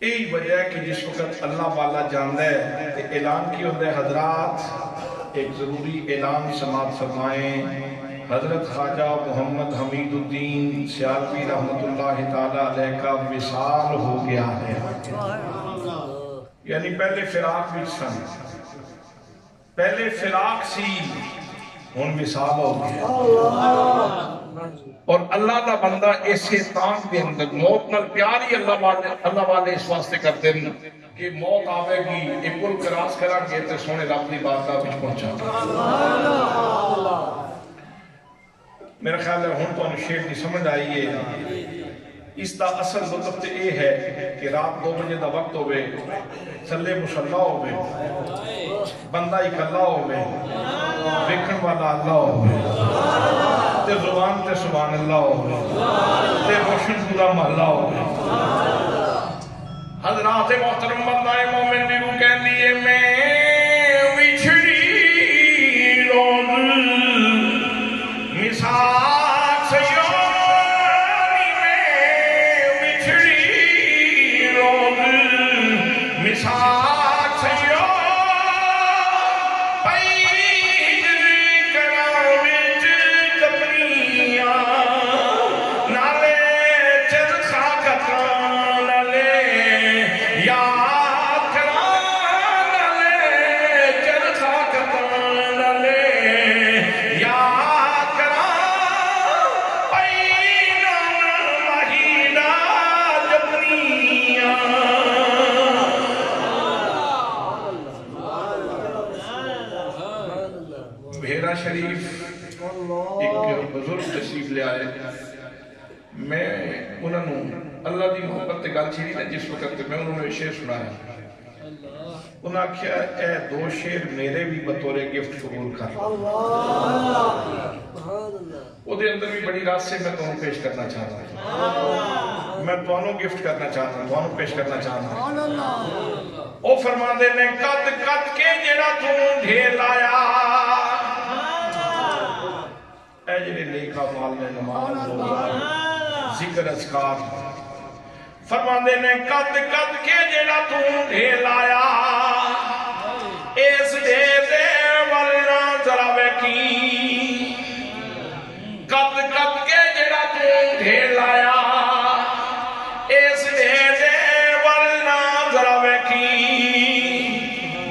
یہی وجہ ہے کہ جس وقت اللہ والا جاندہ ہے اعلان کی ہوتا ہے حضرات ایک ضروری اعلان سماعت فرمائیں حضرت خواجہ محمد حمید الدین سیالوی رحمت اللہ تعالیٰ علیہ کا وصال ہو گیا ہے یعنی پہلے فراق بھی سن پہلے فراق سی ان وصال ہو گیا اور اللہ دا بندہ ایسے تانگ دے اندر موت نال پیار ہی اللہ والے اس واسطے کرتے ہیں کہ موت آوے گی ایک پل کراس کرا گے تے سونے رب دی بارگاہ وچ پہنچا میرا خیال ہے ہن تو شیر کی سمجھ آئی ہے اس دا اصل مطلب تے یہ ہے کہ رات 2 بجے دا وقت ہوئے تھلے مصلی ہوئے بندہ اکلا ہوئے دیکھن والا اللہ ہوئے تے زبان تے سبحان اللہ ہوئے تے روشن پورا محلہ ہوئے حضرات محترم بندہ مومن دی روح کہن دیئے میں وچھڑی روز مساق سے یونی میں وچھڑی روز مساق سے یونی بزرگ تشریف لے آئے میں انہوں نے اللہ دی محبت تے گل چھیڑی نا جس وقت میں انہوں نے شعر سنایا انہوں نے کیا اے دو شعر میرے بھی بطور گفٹ قبول کر وہ دے اندر بھی بڑی رات سے میں تمہیں پیش کرنا چاہتا ہوں میں تمہیں گفٹ کرنا چاہتا ہوں تمہیں پیش کرنا چاہتا ہوں او فرما دے نے قد قد کے جڑا تم ڈھیر لایا اے جڑے نیک اعمال نے نماز روزہ ذکر اذکار فرما دے نے قد قد کے جڑا تم ڈھیر لایا اس دے ولنا ذرا ویکھی قد قد کے جڑا تم ڈھیر لایا اس دے ولنا ذرا ویکھی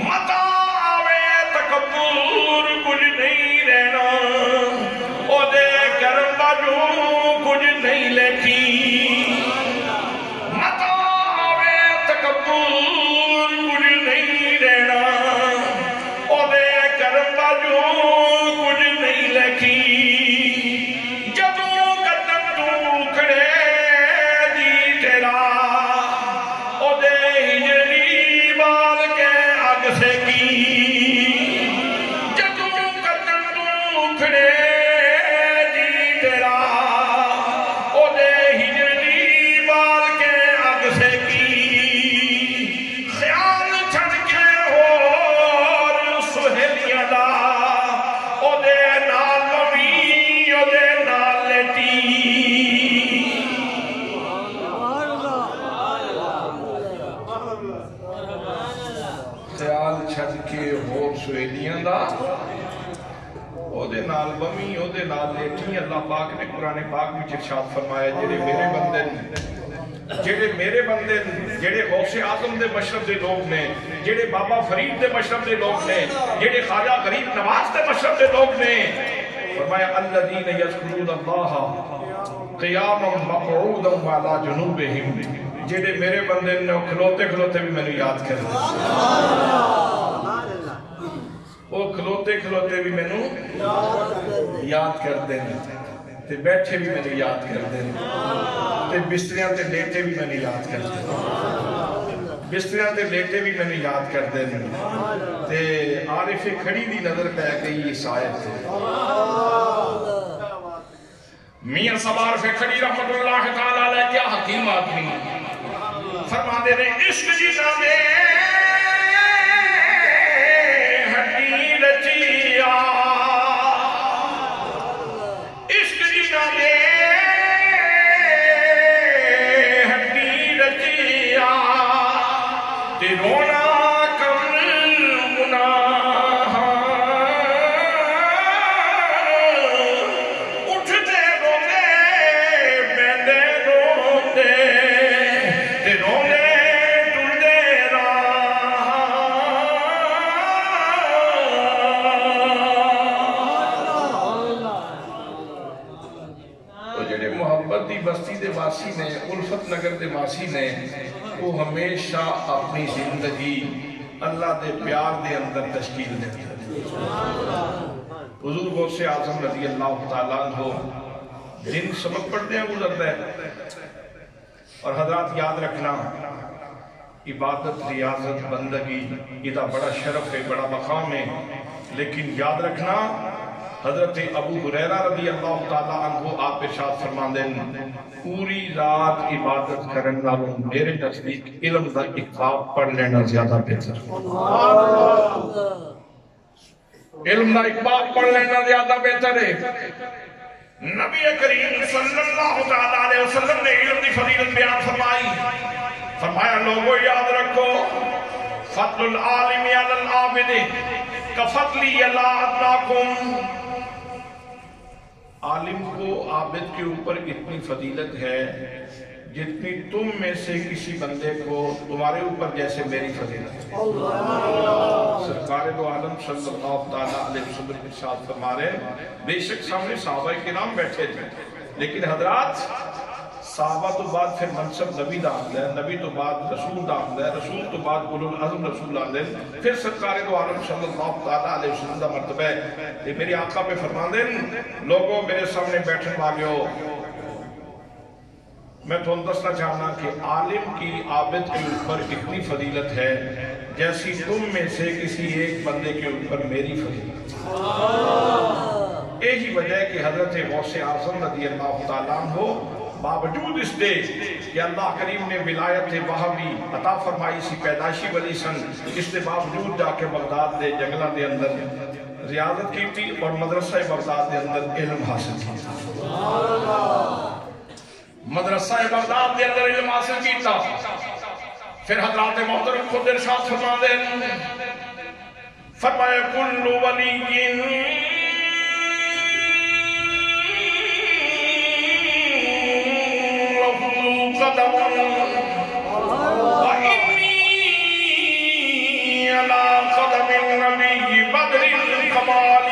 متا آوے تکبر کچھ نہیں رہنا او دے کرم باجو کچھ نہیں لیکھی متا آوے تکبر کچھ نہیں رہنا او دے کرم باجو کچھ نہیں لیکھی جدوں قدم تو کھڑے دی تیرا او دے ہجری بال کے اگ سے کی جدوں قدم تو کھڑے دی تیرا او دے ہجری بال کے اگ سے کی خیال چھڑ کے اور سہیلیاں دا او دے نال ممی او دے نال لیٹی خیال چھڑ کے اور سہیلیاں دا او دے نال بمی او دے نال لیٹی اللہ پاک نے قرآن پاک میں ارشاد فرمایا جڑے میرے بندے جڑے غوث اعظم دے مشرب دے لوگ نے جڑے بابا فرید دے مشرب دے لوگ نے جڑے خواجہ غریب نواز دے مشرب دے لوگ نے فرمایا الذین یذکرون اللہ قیاما وقعودا وعلی جنوبہم جڑے میرے بندے نے کھلوتے کھلوتے بھی میں نے یاد کر دیا وہ کھلوتے کھلوتے بھی میں نے یاد کر دینا تے بیٹھے بھی میں نے یاد کر دینا تے بستریاں تے لیٹے بھی میں نے یاد کر دینا بستریاں تے لیٹے بھی میں نے یاد کر دینا تے عارف کھڑی دی نظر پہ گئی اس آیت سے میاں سوار سے کھڑی رحمت اللہ تعالیٰ علیہ کیا حکیم آدمی فرما دے رہے عشق جیسا دے ہڈی رچیا عشق جیسا دے ہڈی رچیا تے رونا کم گناہ اٹھتے روندے بیندے روندے تے روندے ٹردے راہ تو جڑے محبت دی بستی دے واسی نے الفت نگر دے واسی نے وہ ہمیشہ اپنی زندگی اللہ دے پیار دے اندر تشکیل دیتے ہیں حضور غوث اعظم رضی اللہ تعالیٰ عنہ دن سبق پڑھتے ہیں گزرتا ہے اور حضرات یاد رکھنا عبادت ریاضت بندگی یہ بڑا شرف ہے بڑا مقام ہے لیکن یاد رکھنا حضرت ابو ہریرہ رضی اللہ تعالیٰ عنہ آپ ارشاد فرماندے ہیں پوری رات عبادت کرنا میرے نزدیک علم دا ایک باب پڑھ لینا زیادہ بہتر علم دا ایک باب پڑھ لینا زیادہ بہتر ہے نبی کریم صلی اللہ علیہ وسلم نے علم دی فضیلت بیان فرمائی فرمایا لوگوں یاد رکھو فضل العالم علی العابد کفضلی علی ادناکم عالم کو عابد کے اوپر اتنی فضیلت ہے جتنی تم میں سے کسی بندے کو تمہارے اوپر جیسے میری فضیلت ہے سرکار دو عالم صلی اللہ علیہ وسلم ارشاد فرما رہے ہیں بے شک سامنے صحابہ کرام بیٹھے تھے لیکن حضرات صحابہ تو بعد پھر منصب نبی دا آتا ہے، نبی تو بعد رسول دا آتا ہے، رسول تو بعد اولو العزم رسول آتے ہیں، پھر سرکار دو عالم صلی اللہ علیہ وسلم دا مرتبہ ہے۔ یہ میری آقا پہ فرمان دیں، لوگوں میرے سامنے بیٹھنے والے ہو، میں تو دسنا چاہنا کہ عالم کی عابد کے اوپر اتنی فضیلت ہے جیسی تم میں سے کسی ایک بندے کے اوپر میری فضیلت۔ یہی وجہ ہے کہ حضرت غوث اعظم رضی اللہ تعالیٰ عنہ باوجود اس دے کہ اللہ کریم نے ولایت وہابی عطا فرمائی سی، پیدائشی ولی سن، اس کے باوجود جا کے بغداد دے جنگلہ دے اندر ریاضت کی تھی اور مدرسہ بغداد دے اندر علم حاصل کی تھا۔ مدرسہ بغداد دے اندر علم حاصل کی تھا۔ پھر حضرات محترم خود ارشاد فرما دیں، فرمایا کل ولی قدم وإني على قدم النبي بدر الكمال۔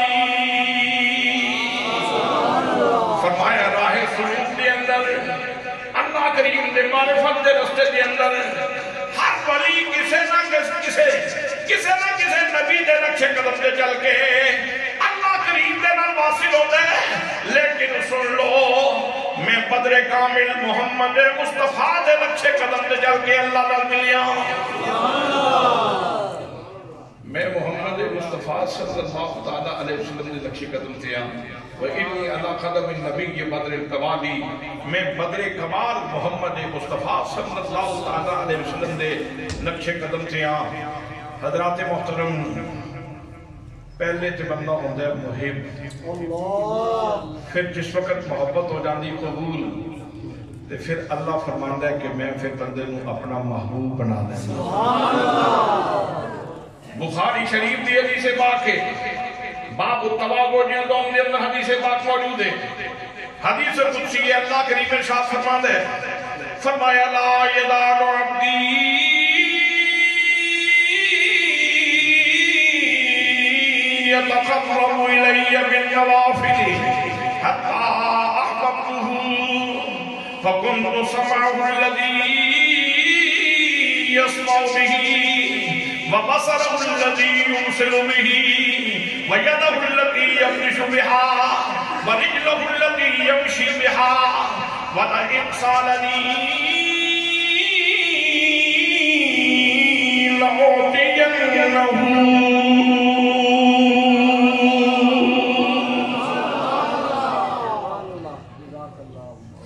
فرمایا راہ سلوک دے اندر، اللہ کریم دے معرفت دے رستے دے اندر ہر ولی کسے نہ کسے نبی دے نقشے قدم دے چل کے اللہ کریم دے نال واصل ہوتا ہے۔ لیکن سن لو، میں بدر کامل محمد مصطفیٰ دے نقشے قدم دے چل کے اللہ نال ملیا۔ میں محمد مصطفیٰ صلی اللہ علیہ وسلم دے نقشے قدم سے آیا۔ وَإِنِّي عَلَىٰ قَدَمِ النَّبِيِّ بَدْرِ الْكَمَالِ، میں بدر کمال محمد مصطفیٰ صلی اللہ علیہ وسلم دے نقشے قدم سے آیا۔ حضرات محترم، پہلے تے بندہ ہوندہ ہے محب، پھر جس وقت محبت ہو جاندی قبول، پھر اللہ فرماندہ ہے کہ میں پھر بندے نو اپنا محبوب بنا دیں۔ بخاری شریف دی حدیث پاک ہے، باب التواضع جلد دوم دے اندر حدیث پاک موجود ہے۔ حدیث قدسی ہے، اللہ کریم ارشاد فرماتا ہے، فرمایا لا یزال عبدی يتقرب إلي بالنوافل حتى أحببته فكنت سمعه الذي يسمع به وبصره الذي يبصر به ويده التي يبطش بها ورجله التي يمشي بها ولئن سألني لأعطينه۔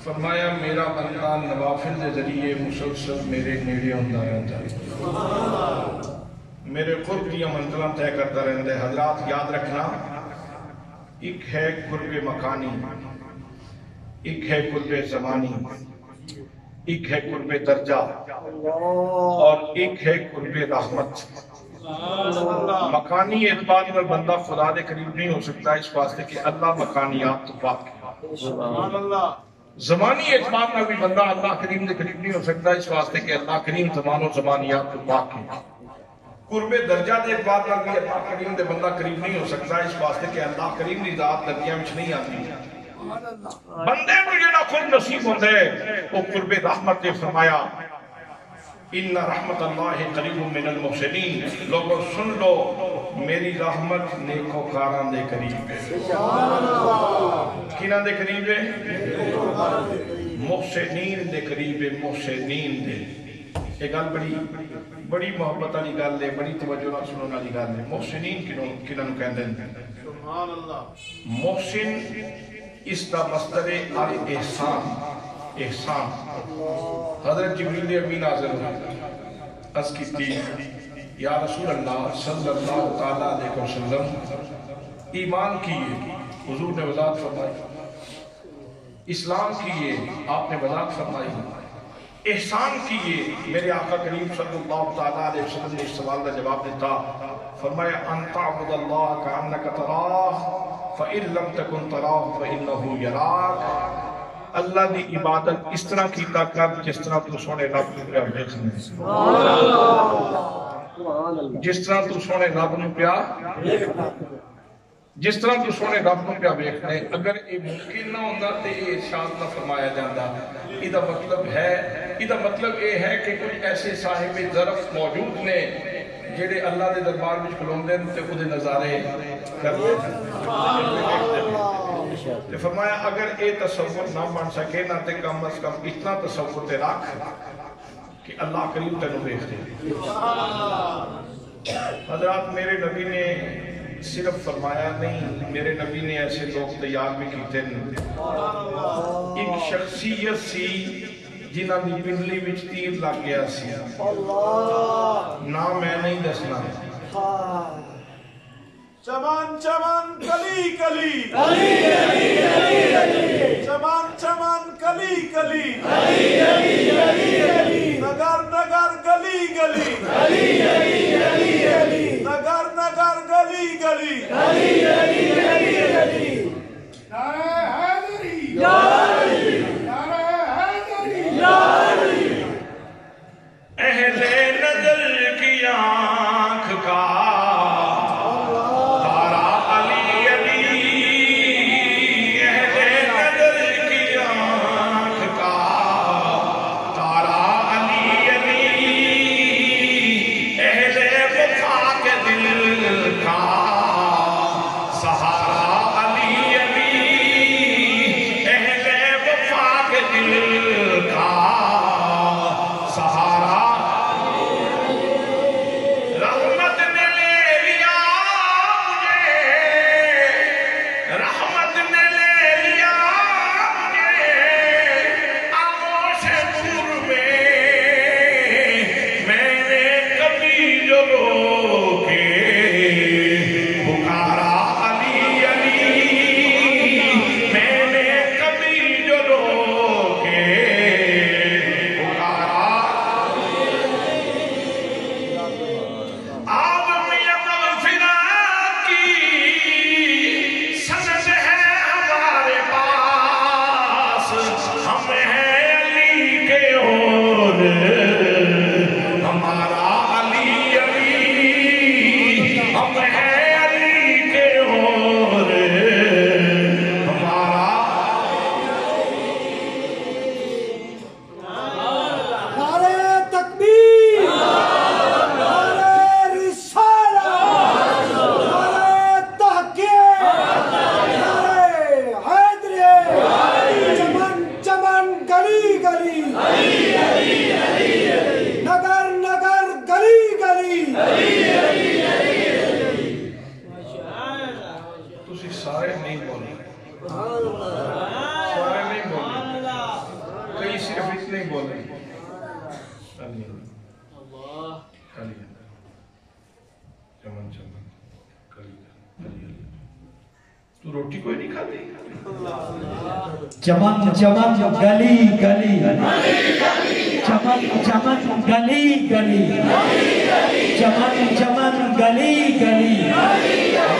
فرمایا میرا بندہ نوافل دے ذریعے مسلسل میرے نیڑے ہوندہ رہتا ہے، میرے قرب کی منزلہ طے کرتا رہتا ہے۔ حضرات یاد رکھنا، ایک ہے قرب مکانی، ایک ہے قرب زمانی، ایک ہے قرب درجہ، اور ایک ہے قرب رحمت۔ مکانی اعتبار پر بندہ خدا دے قریب نہیں ہو سکتا، اس واسطے کہ اللہ مکانیات تو پاک ہے۔ زمانی اعتبار میں بھی بندہ اللہ کریم دے قریب نہیں ہو سکتا، اس واسطے کہ اللہ کریم زمان و زمانیات تو پاک ہے۔ قرب درجہ دے اعتبار میں بھی اللہ کریم دے بندہ قریب نہیں ہو سکتا، اس واسطے کہ اللہ کریم دی ذات درجیاں وچ نہیں آتی۔ بندے کو جڑا خود نصیب ہوتا ہے وہ قرب رحمت نے فرمایا ان رحمت اللہ قریب من المحسنین۔ لوگوں سن لو، میری رحمت نیکوکاران دے قریب ہے۔ کینہ دے قریب ہے؟ محسنین دے قریب ہے، محسنین دے۔ ایک گل بڑی محبت والی گل ہے، بڑی توجہ نال سنن والی گل ہے۔ محسنین کنہاں نوں کہندے ہیں؟ محسن اس دا مصدر الاحسان، احسان۔ حضرت جبریل امین حاضر ہوئے، عرض کیتی یا رسول اللہ صلی اللہ علیہ وسلم، ایمان کیے، حضور نے وضاحت فرمائی، اسلام کیے، آپ نے وضاحت فرمائی، احسان کیے، میرے آقا کریم صلی اللہ علیہ وسلم نے اس سوال کا جواب دیتا، فرمایا ان تعبد اللہ کانک تراہ فإن لم تکن تراہ فإنہ یراک۔ اللہ دی عبادت اس طرح کیتا کر جس طرح تو سونے رب نو پیا دیکھنے، جس طرح تو سونے رب نو پیا۔ جس طرح تو سونے رب نو پیا ویکھنا ہے، اگر یہ ممکن نہ ہوندا تے یہ ارشاد نہ فرمایا جاندا۔ یہ مطلب یہ ہے کہ کچھ ایسے صاحب ظرف موجود نے جڑے اللہ دے دربار وچ کھلوندے تے او دے نظارے کردے ہیں۔ تے فرمایا اگر یہ تصور نہ بن سکے نہ تے کم از کم اتنا تصور تے رکھ کہ اللہ کریم تینوں ویکھدے۔ حضرات میرے نبی نے صرف فرمایا نہیں، میرے نبی نے ایسے لوگ تیار بھی کیتے ہیں۔ ایک شخصیت سی جنہ دی پنڈلی وچ تیر لگ گیا سی، نام میں نہیں دسنا۔ چمن چمن کلی کلی چمن چمن کلی کلی نگر نگر گلی گلی نگر نگر گلی گلی نعرہ حیدری نعرہ حیدری اہل نظر کی آنکھ کا تارا علی علی، اہل نظر کی آنکھ کا تارا علی علی، اہل وفا کے دل کا سہارا علی علی، اہل وفا کے دل کا سہارا۔ رحمت نے لے لیا مجھے، رحمت نے لے لیا مجھے آغوش نور میں، میں نے کبھی جو رو کے پکارا علی علی، میں نے کبھی جو رو کے پکارا۔ آدم یا مغفرت کی سند ہے ہمارے پاس، ہم ہیں علی کے اور ہمارا علی علی، ہم ہیں علی کے اور ہمارا۔ نعرہ تکبیر نعرہ رسالت نعرہ تحقیق نعرہ حیدری چمن چمن گلی گلی نگر نگر گلی گلی۔ تسی سارے نہیں بولے، سارے نہیں بولے، کئی صرف اتنے ہی بولے۔ علی علی چمن چمن علی علی۔ تو روٹی کوئی نہیں کھاتی؟ چمن چمن گلی گلی چمن چمن گلی گلی چمن چمن گلی گلی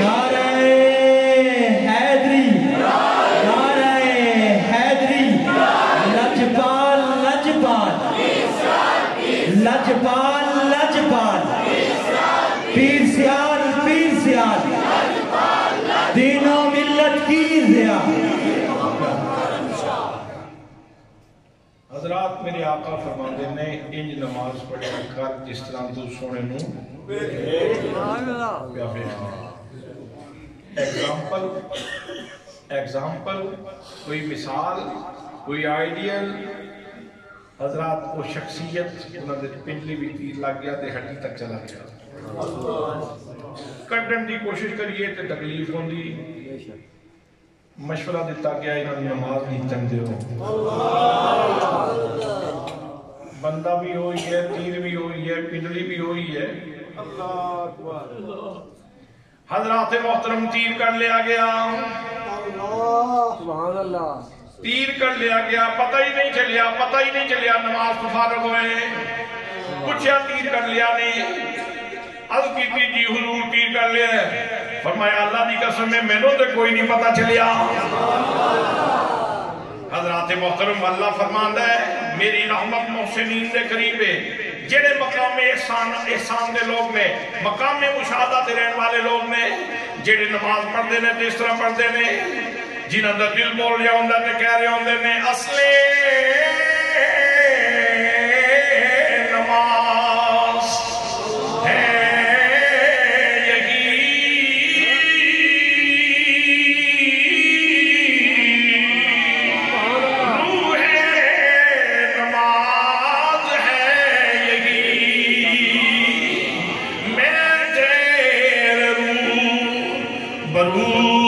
نعرہ حیدری نعرہ حیدری لجپال لجپال لجپال لجپال پیر سیال پیر سیال دین و ملت کی ضیاء۔ حضرات میرے آقا فرماندے نے انج نماز پڑھے کر جس طرح تو سونے نو پیا ویکھنا۔ ایگزامپل کوئی مثال کوئی آئیڈیل۔ حضرات وہ شخصیت انہوں نے پنڈلی بھی تیر لگ گیا تے ہڈی تک چلا گیا، کٹن دی کوشش کریے تے تکلیف ہوندی، مشورہ دیتا گیا انہوں نے نماز نہیں تن دیو، بندہ بھی ہوئی ہے، تیر بھی ہوئی ہے، پنڈلی بھی ہوئی ہے۔ حضرات محترم تیر کر لیا گیا، تیر کر لیا گیا، پتہ ہی نہیں چلیا، نماز تو فارغ ہوئے، پوچھا تیر کر لیا نہیں، عرض کی تھی جی حضور تیر کر لیا ہے، فرمایا اللہ دی قسم میں مینوں تے کوئی نہیں پتہ چلیا۔ حضرات محترم اللہ فرماندا ہے میری رحمت محسنین دے قریب ہے، جڑے مقام احسان دے لوگ نے، مقام مشاہدہ دے رہن والے لوگ نے، جڑے نماز پڑھتے ہیں تو اس طرح پڑھتے ہیں جنہوں کا دل بول رہا ہوں تو کہہ رہے ہوں نے اصلے نماز ہے یہی روح نماز ہے یہی میں تیرے روح برور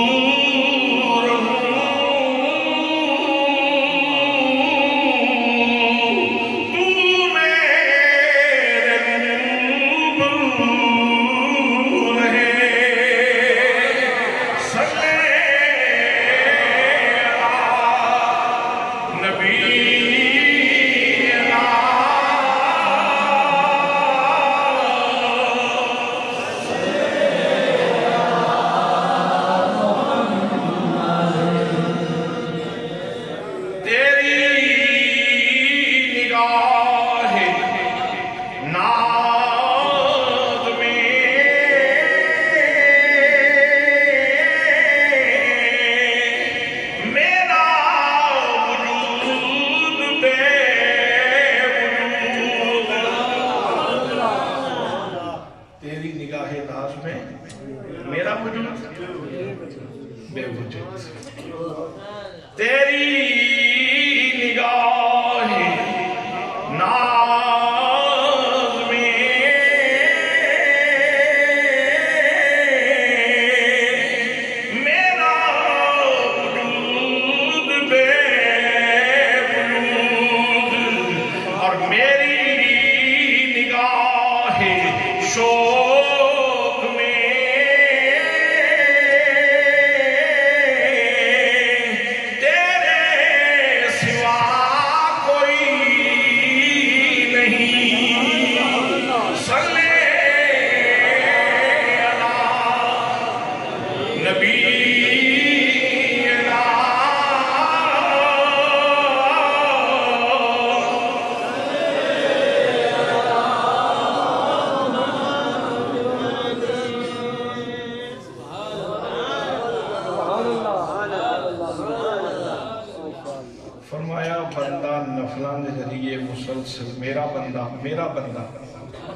میرا بندہ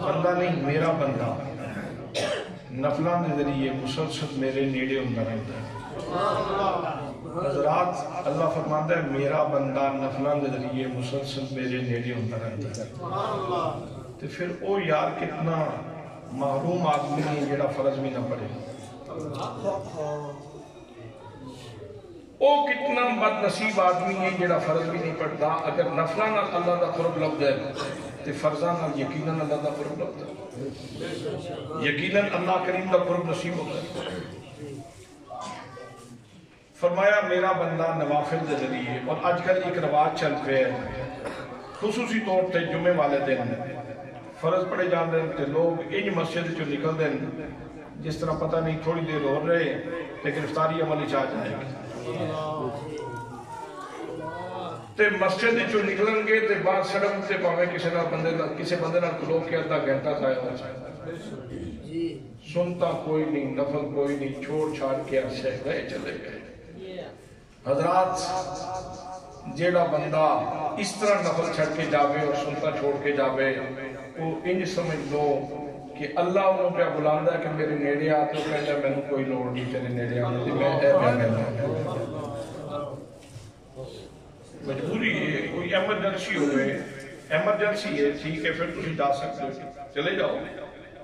بندہ نہیں میرا بندہ نفلاں دے ذریعے مسلسل میرے نیڑے ہوتا رہتا ہے حضرات اللہ فرماتا ہے میرا بندہ نفلاں دے ذریعے مسلسل میرے نیڑے ہوتا رہتا ہے تو پھر او یار کتنا محروم آدمی ہے جڑا فرض بھی نہ پڑے او کتنا بد نصیب آدمی ہے جڑا فرض بھی نہیں پڑھتا اگر نفلاں نال اللہ دا قرب لب جائے تو فرضاں نال یقیناً اللہ دا قرب لب جائے یقیناً اللہ کریم دا قرب نصیب ہوتا ہے فرمایا میرا بندہ نوافل دے ذریعے اور آج کل ایک رواج چل پہ ہے خصوصی طور تے جمعے والے دن فرض پڑے جان دیں تے لوگ انج مسجد جو نکل دیں جس طرح پتہ نہیں تھوڑی دیر ہو رہے لیکن افطاری عملی چاہ جائے گی تے مسجد جو نکلن گے تے بعد سڑک تے پاویں کسی بندے نال کلو کے آدھا گھنٹہ ضائع ہو جائے سنتا کوئی نہیں نفل کوئی نہیں چھوڑ چھاڑ کے عرصے گئے چلے گئے حضرات جیڑا بندہ اس طرح نفل چھڑ کے جاوے اور سنتا چھوڑ کے جاوے وہ انج سمجھ لو کہ اللہ انہوں پہ بلاندہ ہے کہ میرے نیڑے آتے ہو کہتا ہے میں نے کوئی لوڑ نہیں تیرے نیڑے آنے دی میں مجبوری ہے کوئی ایمرجنسی ہوئے ایمرجنسی ہے ٹھیک ہے پھر تسی جا سکتے ہو چلے جاؤ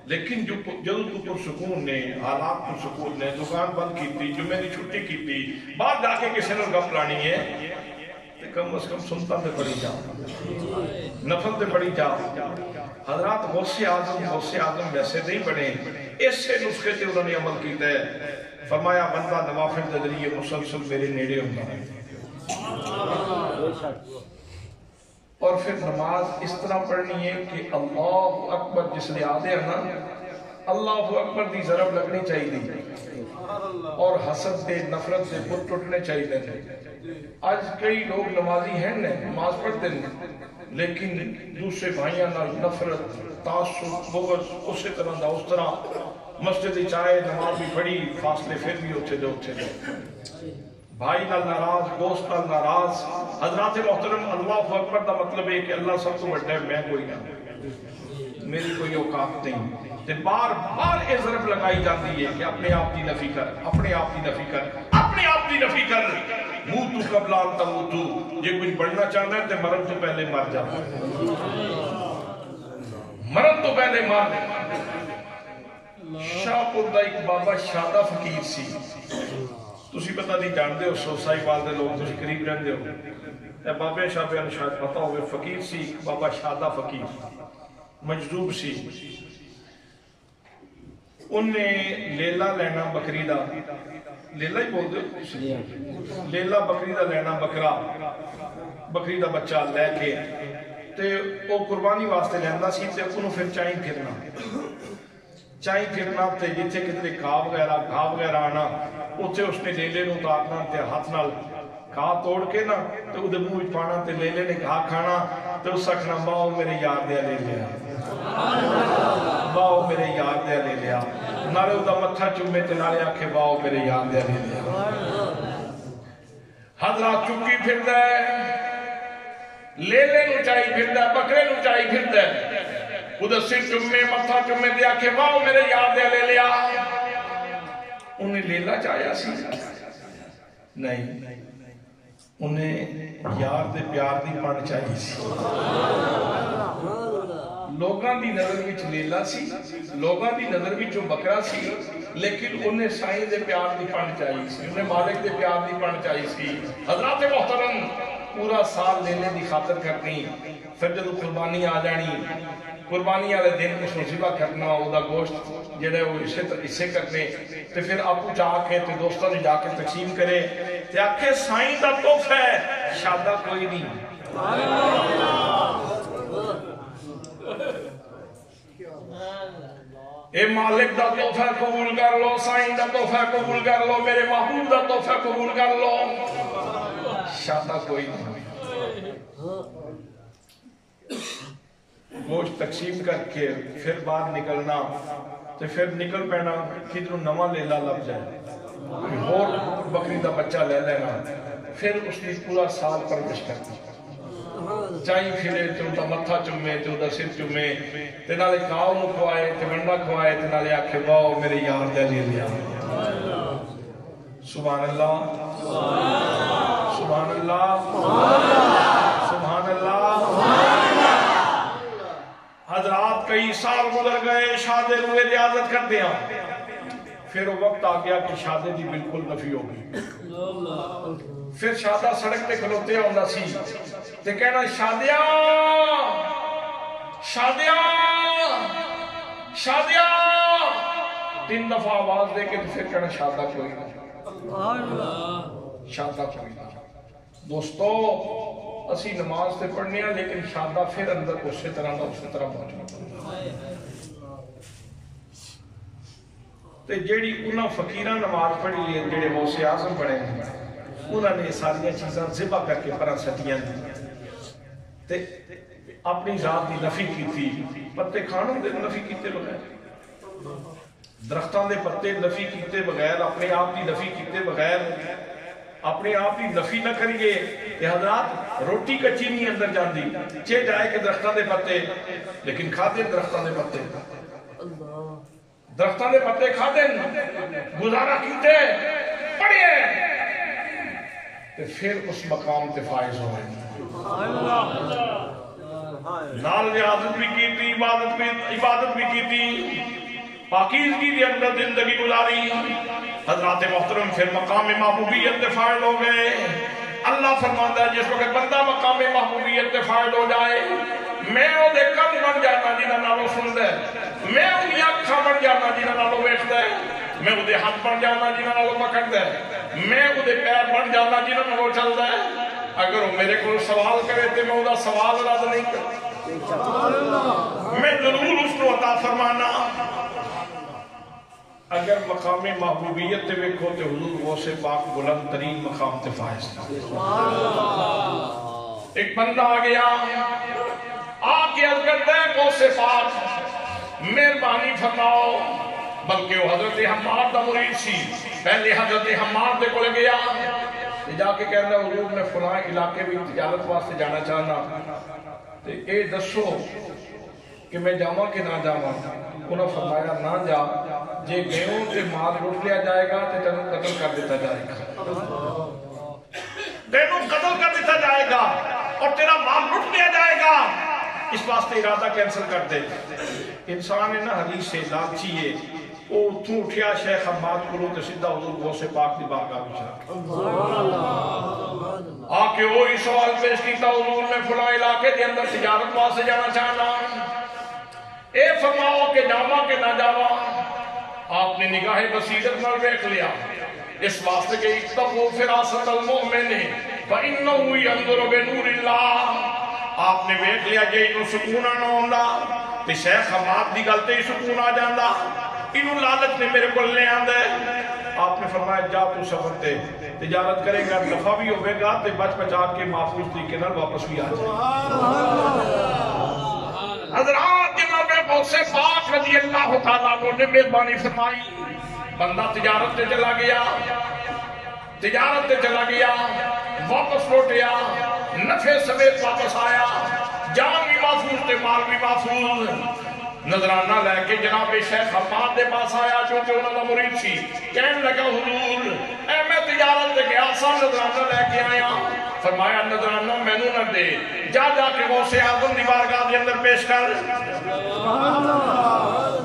لیکن جدو تو پرسکون نے حالات پرسکون نے دکان بند کیتی جمعے دی چھٹی کیتی بعد جا کے کسی نے گپ لانی ہے تو کم از کم سنتا تے پڑی جاؤ نفل تے پڑی جاؤ حضرات غوث اعظم ویسے نہیں بنے اس سے نسخے تے انہوں نے عمل کیتا ہے فرمایا بندہ نوافل دے ذریعے مسلسل میرے نیڑے ہوتا ہے اور پھر نماز اس طرح پڑھنی ہے کہ اللہ اکبر جس لئے آدھے ہیں نا اللہ اکبر دی ضرب لگنی چاہیے اور حسد دے نفرت دے بت ٹوٹنے چاہیے آج کئی لوگ نمازی ہیں نماز پڑھتے ہیں لیکن دوسرے بھائیاں نال نفرت تعصب بغض اسی طرح دا اس طرح مسجد چائے نماز بھی پڑھی فاصلے پھر بھی اٹھے دو بھائی نال ناراض دوست نال ناراض حضرات محترم اللہ اکبر دا مطلب ہے کہ اللہ سب کو بڑا ہے میں کوئی نہ میری کوئی اوقات نہیں تے بار بار یہ ضرب لگائی جاتی ہے کہ اپنے آپ کی نفی کر اپنے آپ کی نفی کر اپنے آپ کی نفی کر موتو قبل ان تموتو یہ کچھ بڑھنا چاہنا ہے تے مرن تو پہلے مر جا مرن تو پہلے مر شاہ پور دا ایک بابا شادہ فقیر سی تسی پتہ نہیں جانتے ہو سوسائی والدے لوگ تسی قریب رہندے ہو اے بابے شاہ بیان شاید پتہ ہوئے فقیر سی بابا شادہ فقیر مجذوب سی انہیں لیلہ لینا بکری دا لیلہ ہی بول دے لیلہ بکری دا لینا بکرا بکری دا بچہ لے کے تے او قربانی واسطے لیندہ سی تے انہوں پھر چائیں پھرنا تے جتھے کتنے گھا وغیرہ آنا اتھے اس نے لیلے نو اتارنا تے ہاتھ نال گھا توڑ کے نا تے ادھے منہ وچ پانا تے لیلے نے گھا کھانا تے اس آکھنا باؤ میرے یار دیا لے لیا باؤ میرے یار دیا لے لیا نالے ادھا متھا چومے تے نالے آکھے باؤ میرے یار دیا لے لیا حضرات چکی پھر دے لیلے نو چاہی پھر دے بکرے نو چاہی پھر دے ادھا سر چمے متھا چمے دیا کہ واؤ میرے یاد دیا لے لیا انہیں لیلہ چاہیا سی نہیں انہیں یار دے پیار دی پڑھ چاہی سی لوگاں دی نظر وچ لیلہ سی لوگاں دی نظر وچ جو بکرا سی لیکن انہیں سائیں دے پیار دی پڑھ چاہی سی انہیں مالک دے پیار دی پڑھ چاہی سی حضرات محترم پورا سال لینے دی خاطر کرنی پھر جب قربانی آ جانی قربانی والے دن کو ذبح کرنا او دا گوشت جڑے وہ اسے کرنے تے پھر آپو جا کے تے دوستاں نے جا کے تقسیم کرے تے آکھے سائیں دا تحفہ ہے شادہ کوئی نہیں اے مالک دا تحفہ قبول کر لو سائیں دا تحفہ قبول کر لو میرے محبوب دا تحفہ قبول کر لو شادہ کوئی نہیں گوشت تقسیم کر کے پھر باہر نکلنا تو پھر نکل پینا کدھروں نواں لیلہ لب جائے اور بکری دا بچہ لے لینا پھر اس نے پورا سال پرورش کرتی چاہی پھرے تے اوندا متھا چومے تے اوندا سر چومے تے نالے کاؤ نو کھوائے تے ونڈا کھوائے تے نالے آکھے واؤ میرے یار دے لے لیا سبحان اللہ سبحان اللہ سبحان اللہ حضرات کئی سال گزر گئے شادے روئے ریاضت کر دیا پھر وہ وقت آ گیا کہ شادے دی بالکل نفی ہو گئی پھر شادہ سڑک تے کھلوتے ہوندہ سی تے کہنا شادیاں شادیاں شادیاں 3 دفعہ آواز دے کے پھر کہنا شادہ کوئی نہ شادہ کوئی نہ دوستو اسی نماز تے پڑھنے ہیں لیکن شادہ پھر اندر اسی طرح پہنچنا تے جیڑی انہاں فقیرہ نماز پڑھی لیے جیڑے غوث اعظم پڑھے ہیں انہاں نے ساریاں چیزاں ذبح کر کے پرا سٹیاں دی تے اپنی ذات دی نفی کی تھی پتے کھانوں دے نفی کیتے بغیر درختاں دے پتے نفی کیتے بغیر اپنے آپ دی نفی کیتے بغیر اپنے آپ کی نفی نہ کریے کہ حضرات روٹی کچی نہیں اندر جاندی چے جائے کہ درختاں دے پتے لیکن کھاتے درختاں دے پتے درختاں دے پتے کھاتے گزارا کیتے پڑھئے تو پھر اس مقام تے فائز ہوئے نال ریاضت بھی کی تھی عبادت بھی کی تھی پاکیزگی کے اندر زندگی گزاری حضرات محترم پھر مقام محبوبیت تے فائل ہو گئے اللہ فرماتا ہے جس وقت بندہ مقام محبوبیت تے فائل ہو جائے میں او دے کن بن جانا جنہاں نالوں سندا ہے میں او دی اکھاں بن جانا جنہاں نالوں ویکھدا ہے میں او دے ہاتھ بن جانا جنہاں نالوں پکڑدا ہے میں او دے پیر بن جانا جنہاں نالوں چلدا ہے اگر وہ میرے کو سوال کرے تے میں او دا سوال رد نہیں کرتا میں ضرور اس کو عطا فرمانا اگر مقام محبوبیت تے ویکھو تے حضور غوث پاک بلند ترین مقام تے فائز ایک بندہ آ گیا آ کے عرض کرتا ہے غوث پاک مہربانی فرماؤ بلکہ وہ حضرت حماد دا مرید سی پہلے حضرت حماد دے کول گیا جا کے کہنا حضور میں فلاں علاقے بھی تجارت واسطے جانا چاہنا تے اے دسو کہ میں جاواں کہ نہ جاواں انہوں نے فرمایا نہ جا جے گئوں تے مال لوٹ لیا جائے گا تے تینوں قتل کر دیتا جائے گا تینوں قتل کر دیتا جائے گا اور تیرا مال لوٹ لیا جائے گا اس واسطے ارادہ کینسل کر دے انسان ہے نا حدیث سے لالچی ہے وہ اتھوں اٹھیا شیخ حماد کو تے سیدھا حضور غوث پاک دی بارگاہ وچ آ کے وہی سوال پیش کیتا حضور میں فلاں علاقے دے اندر تجارت واسطے جانا چاہنا اے فرماؤ کہ جاواں کہ نہ جاواں آپ نے نگاہ بصیرت نال دیکھ لیا اس واسطے کہ اتقوا فراست المؤمن فإنه ينظر بنور اللہ آپ نے دیکھ لیا جے انہوں سکون نہ ہوندا تے شیخ حماد دی گل تے ہی سکون آ جاندا انہوں لالچ نے میرے کو لے آندے آپ نے فرمایا جا تو سفر تے تجارت کرے گا نفع بھی ہوئے گا تے بچ بچا کے محفوظ طریقے نال واپس بھی آ جائے حضرات جناب غوث پاک رضی اللہ تعالیٰ عنہ نے مہربانی فرمائی بندہ تجارت تے چلا گیا واپس لوٹیا نفع سمیت واپس آیا جان بھی محفوظ تے مال بھی محفوظ نظرانہ لے کے جناب شیخ حماد دے پاس آیا چونکہ انہوں نے مرید سی کہنے لگا حضور اے میں تجارت دے گیا سا نظرانہ لے کے آیا فرمایا نظرانہ میں نہ دے جا کے غوث اعظم دی بارگاہ دے اندر پیش کر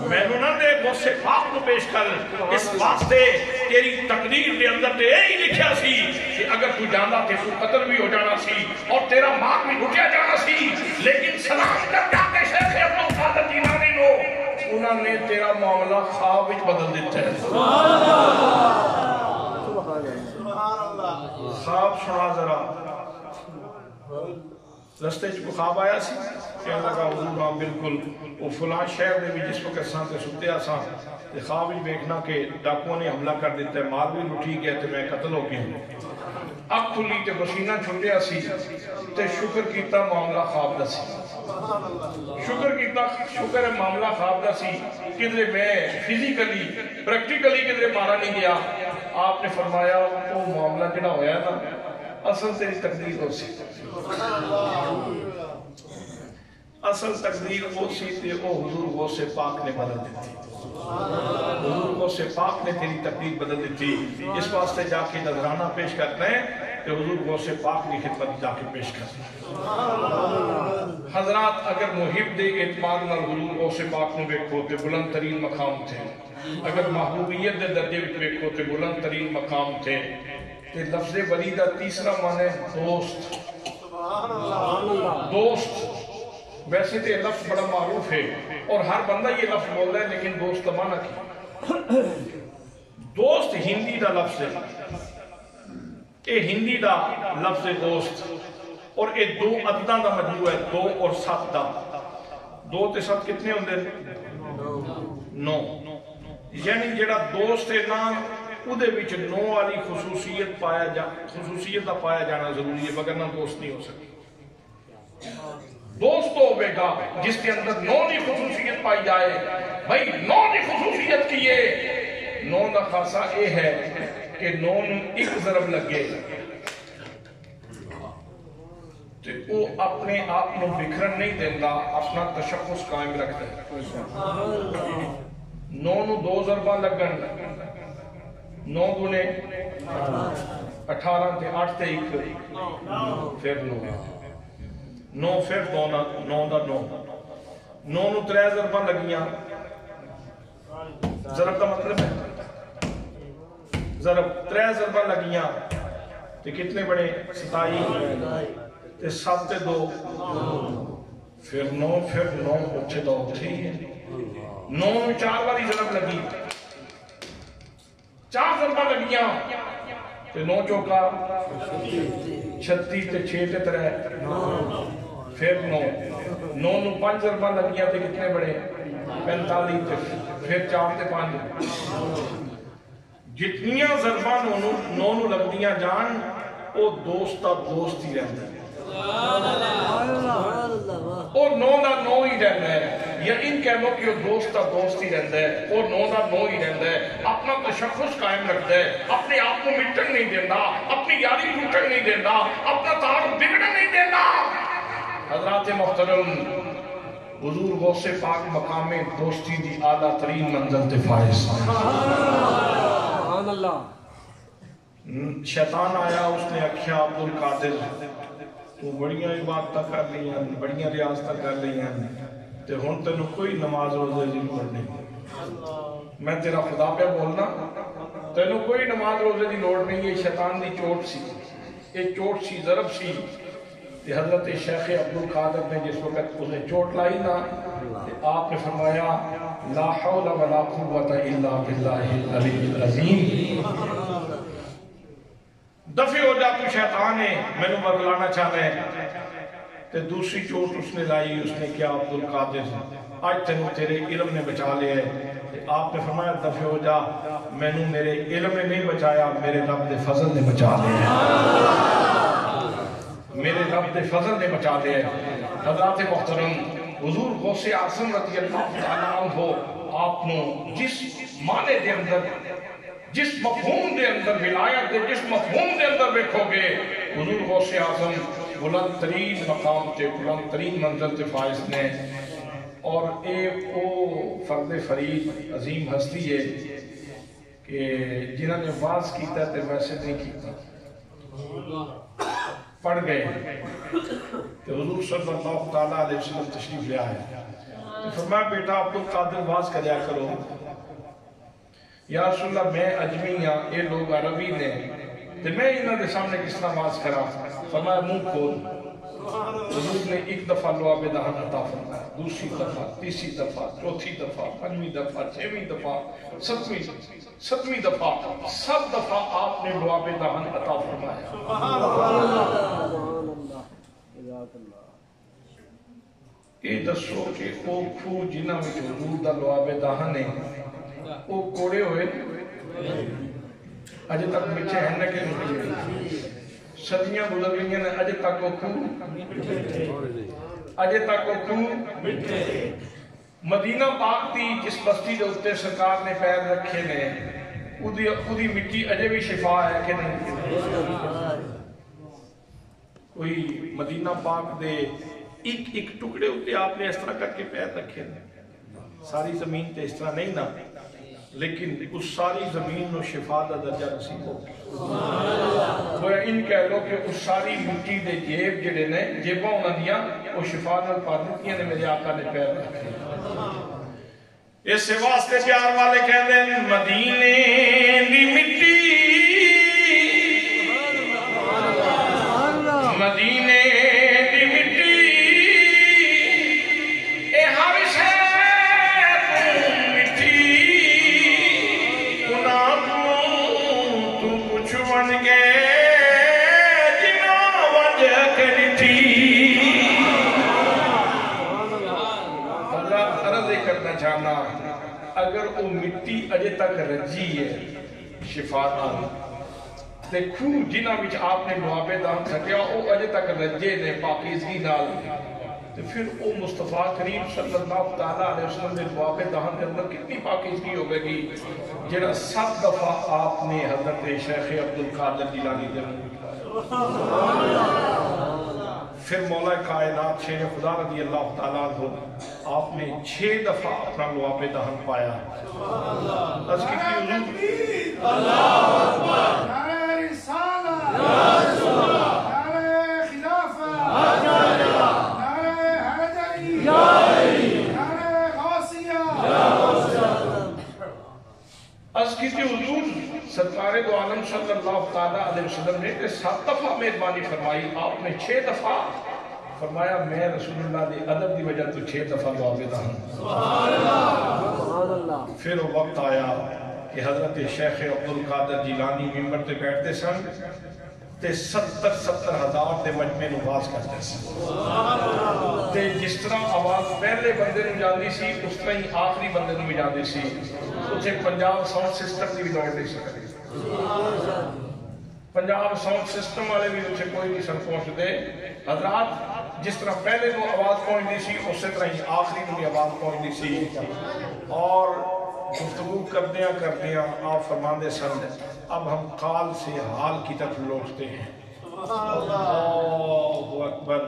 میں نہ دے غوث پاک کو پیش کر اس واسطے تیری تقدیر دے اندر تے یہی لکھیا سی کہ اگر تو جانا تے تو قتل بھی ہو جانا سی اور تیرا مال بھی لوٹیا جانا سی لیکن سلام کر جا کے شیخ عبد القادر جیلانی نو انہوں نے تیرا معاملہ خواب وچ بدل دیتا ہے خواب سنا ذرا رستے کو خواب آیا سی کہنے لگا حضور ہاں بالکل وہ فلاں شہر دے بھی جس وقت سان تے ستے آسان تے خواب ہی دیکھنا کہ ڈاکوؤں نے حملہ کر دیتا ہے مال بھی لٹھی گیا تے میں قتل ہو گیا اب کھلی تے پسینہ چھٹیا سی تے شکر کیتا معاملہ خواب دا سی شکر ہے معاملہ خواب دا سی کدھر میں فزیکلی پریکٹیکلی کدھر مارا نہیں گیا آپ نے فرمایا وہ معاملہ جڑا ہویا نا اصل تیری تقدیر ہو سی اصل تقدیر ہو سی تے او حضور غوث پاک نے بدل دیتی حضور غوث پاک نے تیری تقدیر بدل دیتی اس واسطے جا کے نظرانہ پیش کرتے ہیں کہ حضور غوث پاک کی خدمت جا کے پیش کرتے ہیں حضرات اگر محب دے اعتماد نال حضور غوث پاک نو ویکھو تے بلند ترین مقام تھے اگر محبوبیت دے درجے وچ ویکھو تے بلند ترین مقام تھے کہ لفظ ولی دا تیسرا معنی دوست ویسے تو یہ لفظ بڑا معروف ہے اور ہر بندہ یہ لفظ بول رہا ہے لیکن دوست کا معنی کی دوست ہندی دا لفظ ہے یہ ہندی دا لفظ دوست اور یہ دو عدداں دا مجموع ہے 2 اور 7 دا 2 تے 7 کتنے ہوندے 9 یعنی جڑا دوست ہے نا اُدھے بچ 9 والی خصوصیت دا پایا جانا ضروری ہے مگر نہ دوست نہیں ہو سکتی دوست تو ہوئے گا جس کے اندر 9 کی خصوصیت پائی جائے بھائی 9 کی خصوصیت کیے 9 کا خاصہ یہ ہے کہ 9 ایک ضرب لگے تو وہ اپنے آپ کو بکھرن نہیں دینا اپنا تشخص قائم رکھتا ہے 9 2 ضربہ لگن 9 گنے 18 تے 8 تے 1 پھر 9 پھر 9 دا 9 9 نو 3 ضرباں لگیاں ضرب کا مطلب ہے ضرب 3 ضرباں لگیاں تے کتنے بڑے 27 تے 7 تے 2 پھر 9 اچھے 2 اٹھے 9 نو 4 والی ضرب لگی 4 ضرباں لگیاں تے 9 چوکا 36 تے 6 تے 3 پھر 9 نو 5 ضرباں لگیاں تے کتنے بڑے 45 تے پھر 4 تے 5 جتنیاں ضرباں 9 نو لگدیاں جان او دوست ہی رہتا ہے اور 9 دا 9 ہی رہتا ہے یا ان کہہ لو کہ وہ دوست کا دوست ہی رہتا ہے، وہ نو کا نو ہی رہتا ہے، اپنا تشخص قائم رکھتا ہے، اپنے آپ کو مٹن نہیں دینا، اپنی یاری ٹوٹن نہیں دینا، اپنا تعارف بگڑن نہیں دینا۔ حضرات محترم، حضور غوث پاک مقام دوستی دی اعلیٰ ترین منزل تے فائز۔ سبحان اللہ۔ شیطان آیا، اس نے آکھیا عبد القادر تو بڑیاں عبادت کر لیاں، بڑیاں ریاضت کر لیاں، تے ہن تینوں کوئی نماز روزے دی لوڑ نہیں۔ میں تیرا خدا پہ بولنا، تینوں کوئی نماز روزے دی لوڑ نہیں، یہ شیطان دی چوٹ سی، یہ چوٹ سی، ضرب سی۔ تے حضرت شیخ عبد القادر نے جس وقت اسے چوٹ لائی نا، آپ نے فرمایا لا حول ولا قوت الا باللہ العلی العظیم، دفع ہو جا تو شیطان ہے، میں نے بگلانا چاہتا ہے۔ تے دوسری چوٹ اس نے لائی، اس نے کیا عبد القادر آج تینوں تیرے علم نے بچا لیا ہے۔ آپ نے فرمایا دفع ہو جا، میں نے میرے علم نے نہیں بچایا، میرے رب دے فضل نے بچا لیا ہے، میرے رب دے فضل نے بچا لیا ہے۔ حضرات محترم، حضور غوث اعظم رضی اللہ تعالیٰ عنہ آپ نے جس معنی دے اندر، جس مفہوم دے اندر ولایت دے، جس مفہوم دے اندر دیکھو گے، حضور غوث اعظم بلند ترین مقام تے بلند ترین منزل تے فائز نے۔ اور ایک او فرد فرید عظیم ہستی ہے کہ جنہوں نے واز کیتا تے ویسے نہیں کیتا، پڑھ گئے کہ حضور صلی اللہ تعالیٰ علیہ وسلم تشریف لے آئے، فرمایا بیٹا عبد القادر واز کریا کرو۔ یا رسول اللہ میں عجمی ہاں، یہ لوگ عربی نے، تو میں انہوں نے سامنے کس طرح واز کرا؟ فرمایا منہ کھول۔ حضور نے ایک دفعہ لعاب دہن عطا فرمایا، دوسری دفعہ، تیسری دفعہ، چوتھی دفعہ، پنجویں دفعہ، چھویں دفعہ، ستویں دفعہ، سب دفعہ آپ نے لعاب دہن عطا فرمایا۔ یہ دسو کہ وہ کھو جنہ میں حضور دا لعاب دہن ہے، وہ کوڑے ہوئے اجے تک مچھے ہیں نہ کہ صدیاں گزر گئی ہیں، اجے تک وہ کھو مدینہ پاک دی جس بستی دے اتے سرکار نے پیر رکھے نے، اودی مٹی اجے بھی شفا ہے کہ نہیں؟ کوئی مدینہ پاک دے ایک ٹکڑے اتے آپ نے اس طرح کر کے پیر رکھے نے، ساری زمین تے اس طرح نہیں نا، لیکن اس ساری زمین نو شفا دا درجہ نصیب ہو گیا۔ ان کہہ لو کہ اس ساری مٹی دے جیب جڑے نے، جیباں انہاں دیاں وہ شفا نال پا دتیاں نے، میرے آقا نے پیر رکھے۔ اس واسطے پیار والے کہندے ہیں مدینے دی مٹی، مدینے دی مٹی، اے ہر شے بن کے جنا وجہ کرتی۔ حضرات عرض کرنا چاہنا، اگر وہ مٹی اجے تک رجی ہے شفا نال، تے خو جنہ وچ آپ نے لعاب دہن کھٹیا وہ اجے تک رجے نے پاکیزگی نال، تو پھر وہ مصطفیٰ کریم صلی اللہ تعالیٰ علیہ وسلم نے لعاب دہن کے اندر کتنی پاکیزگی ہو گئی جڑا 7 دفعہ آپ نے حضرت شیخ عبد القادر جیلانی دے پھر مولا کائنات شیر خدا رضی اللہ تعالیٰ عنہ آپ نے 6 دفعہ اپنا لعاب دہن پایا۔ از کتنی حضور اللہ اکبر، نعرہ رسالہ، نعرہ خلافہ، نعرہ حیدری، نعرہ غوثیہ۔ از کسی حضور سرکار دو عالم صلی اللہ تعالیٰ علیہ وسلم نے 7 دفعہ مہربانی فرمائی، آپ نے 6 دفعہ فرمایا میں رسول اللہ دی ادب دی وجہ تو 6 دفعہ لعاب دہن۔ پھر وہ وقت آیا کہ حضرت شیخ عبد القادر جیلانی ممبر تے بیٹھتے سن تے 70 ہزار دے مجمع نو باز کرتے سن، تے جس طرح آواز پہلے بندے نو جاندی سی اس طرح ہی آخری بندے نو بھی جاندی سی، اسے پنجاب ساؤنڈ سسٹم دی بھی لوڑ نہیں سکتی۔ پنجاب ساؤنڈ سسٹم والے بھی اسے کوئی نہیں سن پہنچتے حضرات جس طرح پہلے کو آواز پہنچتی سی اسی طرح ہی آخری کو بھی آواز پہنچتی سی اور گفتگو کردیاں آپ فرماندے سن اب ہم قال سے حال کی طرف لوٹتے ہیں اللہ اکبر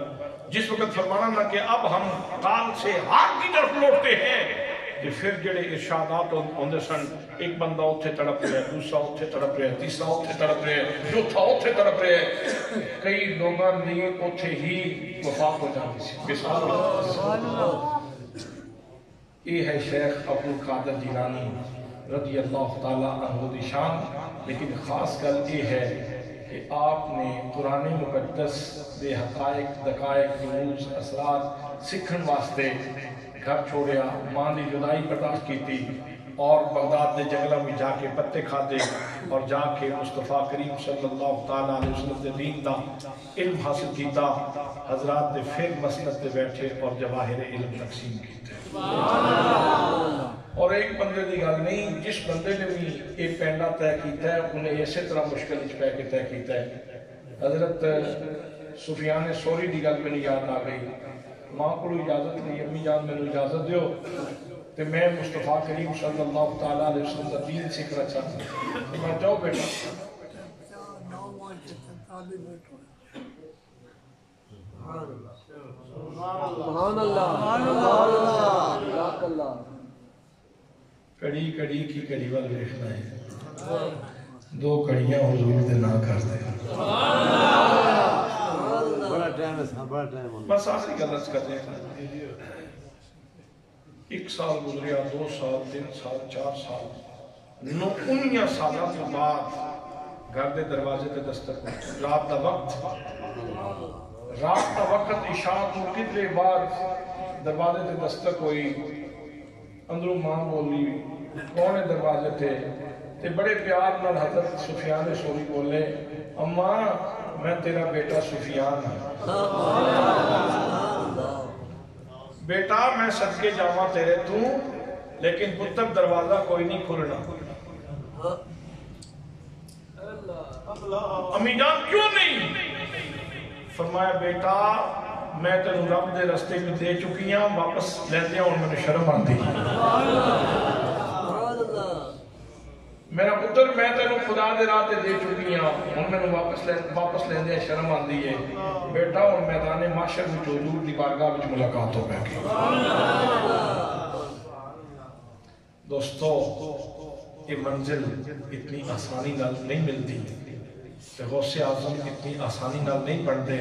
جس وقت فرمانا نہ کہ اب ہم قال سے حال کی طرف لوٹتے ہیں کہ پھر جڑے ارشادات ہوندے سن ایک بندہ اتھے تڑپ رہے دوسرا اتھے تڑپ رہے تیسرا اتھے تڑپ رہے چوتھا اتھے تڑپ رہے کئی لوگاں نے اتھے ہی وفات ہو جاتی سی یہ ہے شیخ عبد القادر جیلانی رضی اللہ تعالیٰ عنہ دی شان لیکن خاص گل یہ ہے کہ آپ نے قرآن مقدس دے حقائق دقائق رموز اثرات سکھن واسطے گھر چھوڑیا ماں دی جدائی برداشت کی تھی اور بغداد دے جنگلوں میں جا کے پتے کھاتے اور جا کے مصطفیٰ کریم صلی اللہ تعالیٰ علیہ وسلم دے دین دا علم حاصل کیتا حضرات دے پھر مسند دے بیٹھے اور جواہر علم تقسیم کیتے اور ایک بندے دی گل نہیں جس بندے نے بھی یہ پینڈا طے کیتا ہے انہیں اسی طرح مشکل وچ پے کے طے کیتا ہے حضرت سفیان ثوری دی گل میں یاد آ گئی ماں کو اجازت نہیں امی جان میں اجازت دیو کہ میں مصطفیٰ کریم صلی اللہ تعالیٰ علیہ وسلم کا دین سیکھنا چاہتا ہوں میں جاؤ بیٹا سبحان اللہ کڑی کڑی کی کڑی وال دیکھنا ہے دو کڑیاں حضور دے نہ کرتے بس آخری غلط کر دیں ایک سال گزریا 2 سال 3 سال 4 سال 19 سالہ کے بعد گھر دے دروازے تے دستک رات دا وقت عشاء تو کتنے بعد دروازے تے دستک ہوئی اندروں ماں بولی کون ہے دروازے تے بڑے پیار نال حضرت سفیان ثوری بولے اماں میں تیرا بیٹا سفیان بیٹا میں صدقے جاواں تیرے تو لیکن پتر دروازہ کوئی نہیں کھلنا امی جان کیوں نہیں فرمایا بیٹا میں تینوں رب دے رستے میں دے چکی ہوں واپس لیندے ہوں میں نے شرم آتی میرا پتر میں تینوں خدا دے راہ تے دے چکی ہوں میں نے واپس لیندے شرم آتی ہے بیٹا اور میدان معاشر میں حضور دی بارگاہ وچ ملاقات ہو گئی دوستو یہ منزل اتنی آسانی نال نہیں ملتی کہ غوث اعظم اتنی آسانی نال نہیں بنتے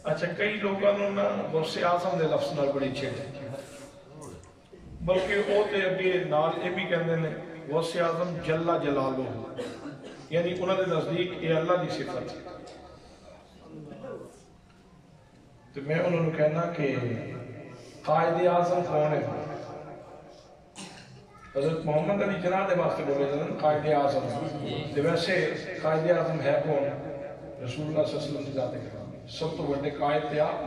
اچھا کئی لوگوں نے غوث اعظم دے لفظ نال بڑی چھڑ بلکہ وہ تے اگے نال یہ بھی کہندے نے غوث اعظم جل جلالہ یعنی انہوں نے نزدیک یہ اللہ دی صفت ہے تو میں انہوں نے کہنا کہ قائد اعظم کون ہے حضرت محمد علی جناح دے واسطے بولے جاندے قائد اعظم تے ویسے قائد اعظم ہے کون رسول اللہ صلی اللہ علیہ وسلم کی ذات کرام سب تو بڑے قائد تے آپ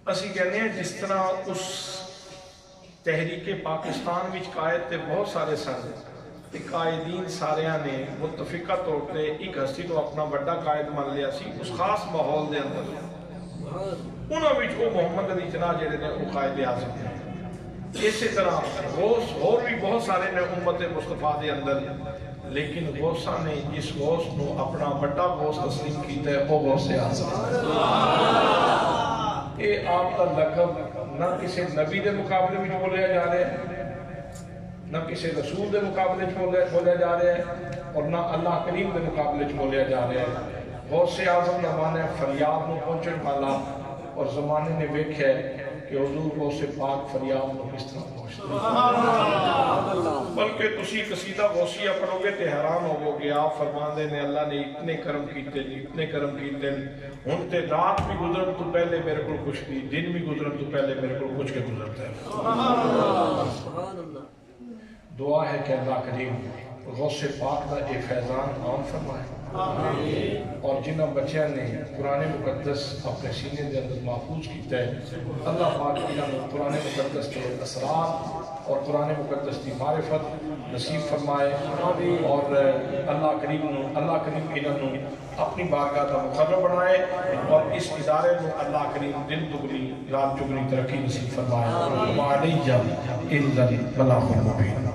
اسی کہنے ہیں جس طرح اس تحریک پاکستان وچ قائد تے بہت سارے سن تے قائدین ساریاں نے متفقہ طور تے ایک ہستی تو اپنا بڑا قائد مان لیا سی اس خاص ماحول دے اندر انہاں وچ وہ محمد علی جناح جڑے نے وہ قائد اعظم ہیں اسی طرح غوث اور بھی بہت سارے نے امت مصطفیٰ دے اندر لیکن غوثہ نے جس غوث نو اپنا بڑا غوث تسلیم کیتا ہے وہ غوث اعظم یہ آپ کا لقب نہ کسی نبی دے مقابلے میں بولیا جا رہا ہے نہ کسی رسول دے مقابلے میں بولیا جا رہا ہے اور نہ اللہ کریم دے مقابلے میں بولیا جا رہا ہے غوث اعظم کا معنی ہے فریاد میں پہنچن والا اور زمانے نے ویکھا ہے کہ حضور غوث پاک فریاد میں کس طرح پہنچتے بلکہ تسی قصیدہ غوثیہ پڑھو گے تے حیران ہوگو گے آپ فرماندے نے اللہ نے اتنے کرم کیتے اتنے کرم کیتے ہن تے رات بھی گزرن تو پہلے میرے کو کچھ کی دن بھی گزرن تو پہلے میرے کو کچھ کے گزرتا ہے دعا ہے کہ اللہ کریم غوث پاک دا اے فیضان عام فرمائے اور جنہوں بچیاں نے قرآن مقدس اپنے سینے دے اندر محفوظ کیتا ہے اللہ پاک انہوں نے قرآن مقدس کے اثرات اور قرآن مقدس کی معرفت نصیب فرمائے اور اللہ کریم انہوں نے اپنی بارگاہ کا مقرر بنائے اور اس ادارے میں اللہ کریم دن دگنی رات چگنی ترقی نصیب فرمائے وعلیہ الا البلاغ المبین